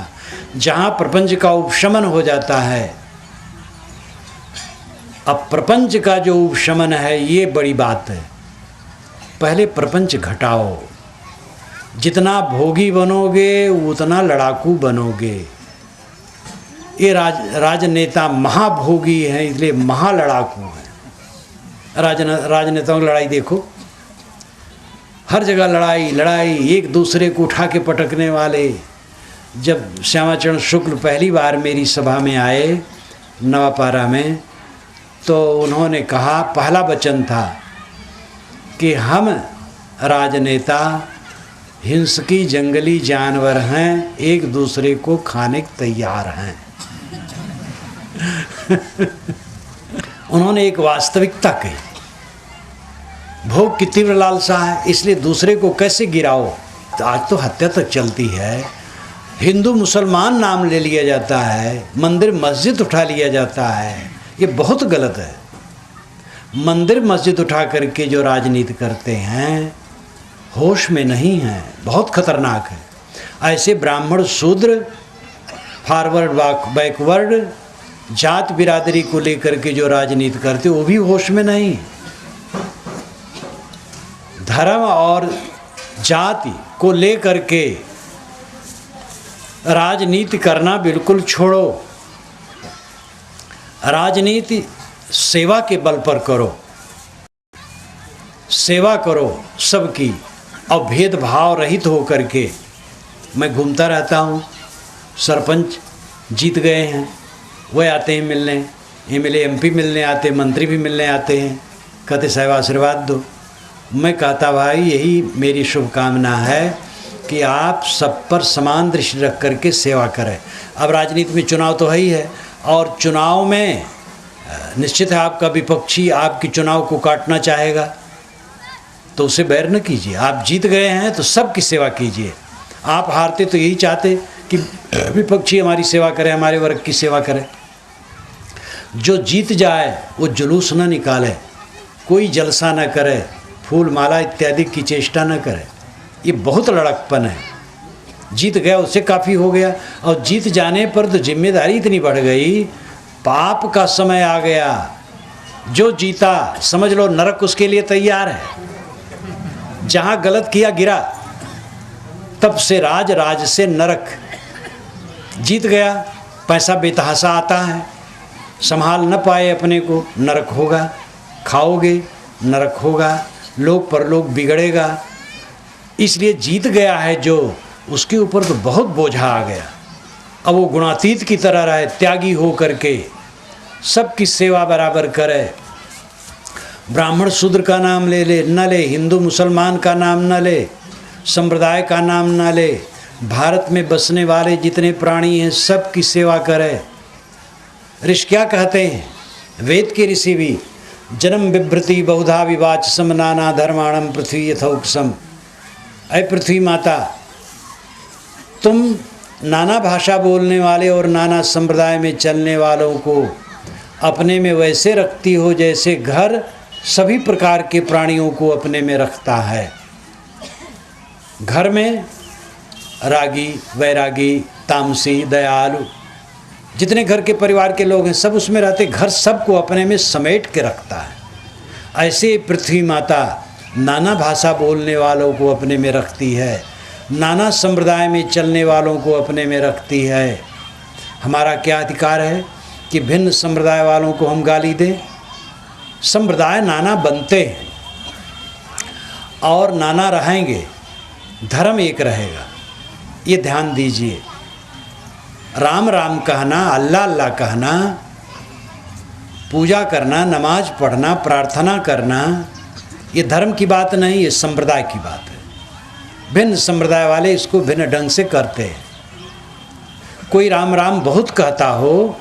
जहाँ प्रपंच का उपशमन हो जाता है, अब प्रपंच का जो उपशमन है ये बड़ी बात है। पहले प्रपंच घटाओ, जितना भोगी बनोगे उतना लड़ाकू बनोगे। ये राजनेता महाभोगी हैं, इसलिए महालड़ाकू हैं। राजनेताओं की लड़ाई देखो, हर जगह लड़ाई लड़ाई, एक दूसरे को उठा के पटकने वाले। जब श्यामाचरण शुक्ल पहली बार मेरी सभा में आए नवापारा में, तो उन्होंने कहा, पहला वचन था कि हम राजनेता हिंसकी जंगली जानवर हैं, एक दूसरे को खाने को तैयार हैं। उन्होंने एक वास्तविकता कही, भोग की तीव्र लालसा है, इसलिए दूसरे को कैसे गिराओ। तो आज तो हत्या तक चलती है, हिंदू मुसलमान नाम ले लिया जाता है, मंदिर मस्जिद उठा लिया जाता है, ये बहुत गलत है। मंदिर मस्जिद उठा करके जो राजनीति करते हैं होश में नहीं हैं, बहुत खतरनाक है। ऐसे ब्राह्मण शूद्र फॉरवर्ड बैकवर्ड जात बिरादरी को लेकर के जो राजनीति करते वो भी होश में नहीं। धर्म और जाति को लेकर के राजनीति करना बिल्कुल छोड़ो। राजनीति सेवा के बल पर करो, सेवा करो सबकी, और भेदभाव रहित हो करके। मैं घूमता रहता हूँ, सरपंच जीत गए हैं, वह आते हैं मिलने, एमएलए एमपी मिलने आते, मंत्री भी मिलने आते हैं, कहते साहब आशीर्वाद दो। मैं कहता भाई यही मेरी शुभकामना है कि आप सब पर समान दृष्टि रख करके सेवा करें। अब राजनीति में चुनाव तो है ही है, और चुनाव में निश्चित है आपका विपक्षी आपकी चुनाव को काटना चाहेगा, तो उसे बैर न कीजिए। आप जीत गए हैं तो सबकी सेवा कीजिए। आप हारते तो यही चाहते कि विपक्षी हमारी सेवा करे, हमारे वर्ग की सेवा करे। जो जीत जाए वो जुलूस न निकाले, कोई जलसा न करे, फूल माला इत्यादि की चेष्टा न करे, ये बहुत लड़कपन है। जीत गया उससे काफ़ी हो गया, और जीत जाने पर तो जिम्मेदारी इतनी बढ़ गई, पाप का समय आ गया। जो जीता समझ लो नरक उसके लिए तैयार है। जहाँ गलत किया गिरा, तब से राज से नरक। जीत गया, पैसा बेतहासा आता है, संभाल न पाए अपने को, नरक होगा। खाओगे नरक होगा, लोग परलोक बिगड़ेगा। इसलिए जीत गया है जो, उसके ऊपर तो बहुत बोझा आ गया। अब वो गुणातीत की तरह रहे, त्यागी हो करके सबकी सेवा बराबर करे। ब्राह्मण शूद्र का नाम ले ले न ले, हिंदू मुसलमान का नाम न ले, संप्रदाय का नाम न ले, भारत में बसने वाले जितने प्राणी हैं सबकी सेवा करे। ऋषि क्या कहते हैं, वेद के ऋषि भी, जन्म बिभ्रति बहुधा विवाच सम नाना धर्माणम पृथ्वी यथोक्सम। अय पृथ्वी माता, तुम नाना भाषा बोलने वाले और नाना संप्रदाय में चलने वालों को अपने में वैसे रखती हो जैसे घर सभी प्रकार के प्राणियों को अपने में रखता है। घर में रागी, वैरागी, तामसी, दयालु, जितने घर के परिवार के लोग हैं सब उसमें रहते, घर सबको अपने में समेट के रखता है। ऐसे पृथ्वी माता नाना भाषा बोलने वालों को अपने में रखती है, नाना संप्रदाय में चलने वालों को अपने में रखती है। हमारा क्या अधिकार है कि भिन्न संप्रदाय वालों को हम गाली दें? संप्रदाय नाना बनते हैं और नाना रहेंगे, धर्म एक रहेगा, ये ध्यान दीजिए। राम राम कहना, अल्लाह अल्लाह कहना, पूजा करना, नमाज पढ़ना, प्रार्थना करना, ये धर्म की बात नहीं, ये संप्रदाय की बात है। भिन्न संप्रदाय वाले इसको भिन्न ढंग से करते हैं। कोई राम राम बहुत कहता हो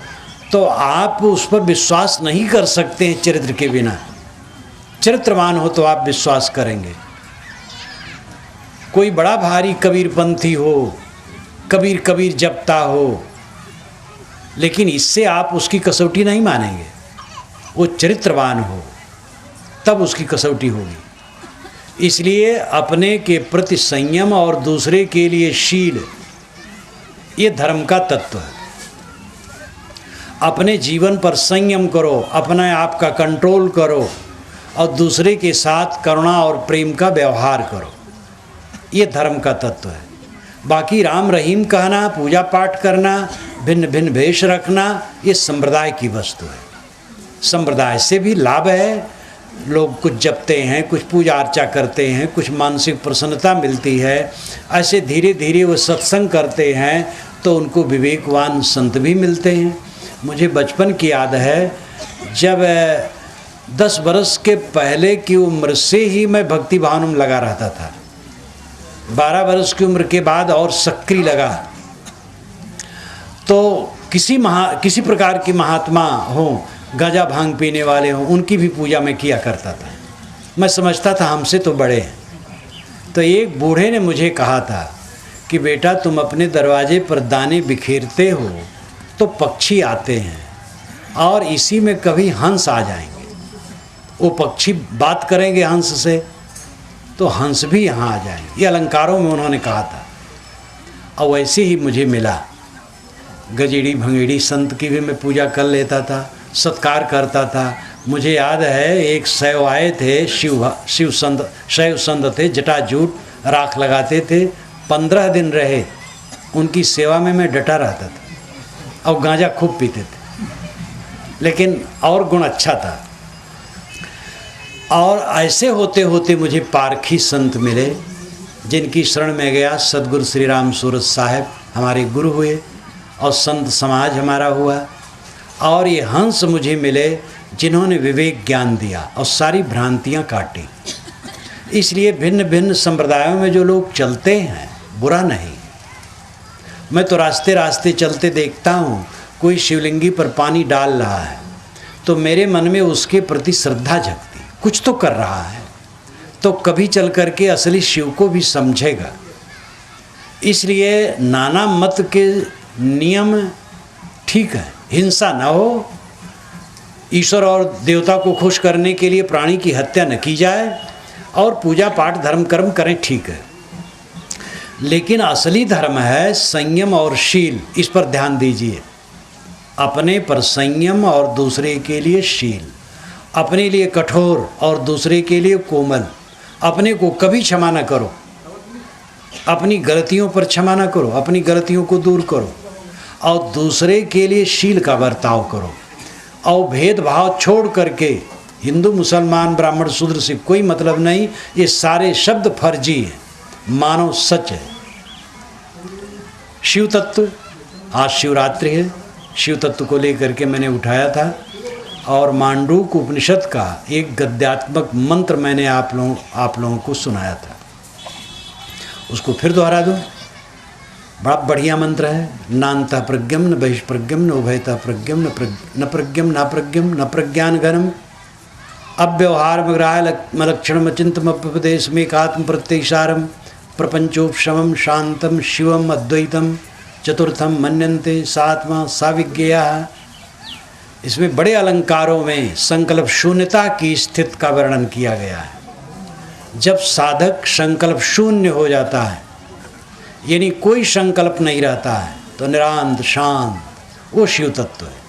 तो आप उस पर विश्वास नहीं कर सकते हैं चरित्र के बिना। चरित्रवान हो तो आप विश्वास करेंगे। कोई बड़ा भारी कबीरपंथी हो, कबीर कबीर जपता हो, लेकिन इससे आप उसकी कसौटी नहीं मानेंगे। वो चरित्रवान हो तब उसकी कसौटी होगी। इसलिए अपने के प्रति संयम और दूसरे के लिए शील, ये धर्म का तत्व है। अपने जीवन पर संयम करो, अपने आप का कंट्रोल करो और दूसरे के साथ करुणा और प्रेम का व्यवहार करो, ये धर्म का तत्व है। बाकी राम रहीम कहना, पूजा पाठ करना, भिन्न भिन्न वेश रखना, ये संप्रदाय की वस्तु है। संप्रदाय से भी लाभ है, लोग कुछ जपते हैं, कुछ पूजा अर्चा करते हैं, कुछ मानसिक प्रसन्नता मिलती है। ऐसे धीरे धीरे वो सत्संग करते हैं तो उनको विवेकवान संत भी मिलते हैं। मुझे बचपन की याद है, जब 10 बरस के पहले की उम्र से ही मैं भक्ति भावना में लगा रहता था। 12 बरस की उम्र के बाद और सक्रिय लगा। तो किसी प्रकार की महात्मा हों, गांजा भांग पीने वाले हों, उनकी भी पूजा मैं किया करता था। मैं समझता था हमसे तो बड़े हैं। तो एक बूढ़े ने मुझे कहा था कि बेटा तुम अपने दरवाजे पर दाने बिखेरते हो तो पक्षी आते हैं और इसी में कभी हंस आ जाएंगे। वो पक्षी बात करेंगे हंस से तो हंस भी यहाँ आ जाएंगे। ये अलंकारों में उन्होंने कहा था। और वैसे ही मुझे मिला। गजेड़ी भंगेड़ी संत की भी मैं पूजा कर लेता था, सत्कार करता था। मुझे याद है एक शैव आए थे, शैव संत थे, जटाजूट राख लगाते थे। 15 दिन रहे, उनकी सेवा में मैं डटा रहता था और गांजा खूब पीते थे, लेकिन और गुण अच्छा था। और ऐसे होते होते मुझे पारखी संत मिले, जिनकी शरण में गया। सदगुरु श्री राम सूरत साहब हमारे गुरु हुए और संत समाज हमारा हुआ। और ये हंस मुझे मिले जिन्होंने विवेक ज्ञान दिया और सारी भ्रांतियाँ काटी। इसलिए भिन्न भिन्न संप्रदायों में जो लोग चलते हैं बुरा नहीं। मैं तो रास्ते रास्ते चलते देखता हूँ, कोई शिवलिंगी पर पानी डाल रहा है तो मेरे मन में उसके प्रति श्रद्धा जगती, कुछ तो कर रहा है, तो कभी चल करके असली शिव को भी समझेगा। इसलिए नाना मत के नियम ठीक है, हिंसा न हो, ईश्वर और देवता को खुश करने के लिए प्राणी की हत्या न की जाए, और पूजा पाठ धर्म कर्म करें, ठीक है। लेकिन असली धर्म है संयम और शील। इस पर ध्यान दीजिए। अपने पर संयम और दूसरे के लिए शील। अपने लिए कठोर और दूसरे के लिए कोमल। अपने को कभी क्षमा न करो, अपनी गलतियों पर क्षमा न करो, अपनी गलतियों को दूर करो, और दूसरे के लिए शील का बर्ताव करो। और भेदभाव छोड़ करके हिंदू मुसलमान ब्राह्मण शूद्र से कोई मतलब नहीं। ये सारे शब्द फर्जी हैं, मानो सच है। शिव तत्व, आज शिवरात्रि है, शिव तत्व को लेकर के मैंने उठाया था। और मांडूक उपनिषद का एक गद्यात्मक मंत्र मैंने आप लोगों को सुनाया था, उसको फिर दोहरा दूँ। बड़ा बढ़िया मंत्र है। नान्तः प्रज्ञम न बहिष्प्रज्ञम न उभयतः प्रज्ञम न प्रज्ञम न प्रज्ञम न प्रज्ञान घनम अव्यवहार मलक्षणम चिंतमप्यपदेश में एकात्म प्रत्ययसारम प्रपंचोपशमम शांतम शिवम अद्वैतम चतुर्थम मन्यन्ते सात्मा साविज्ञेया। इसमें बड़े अलंकारों में संकल्प शून्यता की स्थिति का वर्णन किया गया है। जब साधक संकल्प शून्य हो जाता है, यानी कोई संकल्प नहीं रहता है, तो निरांत शांत, वो शिव तत्व है।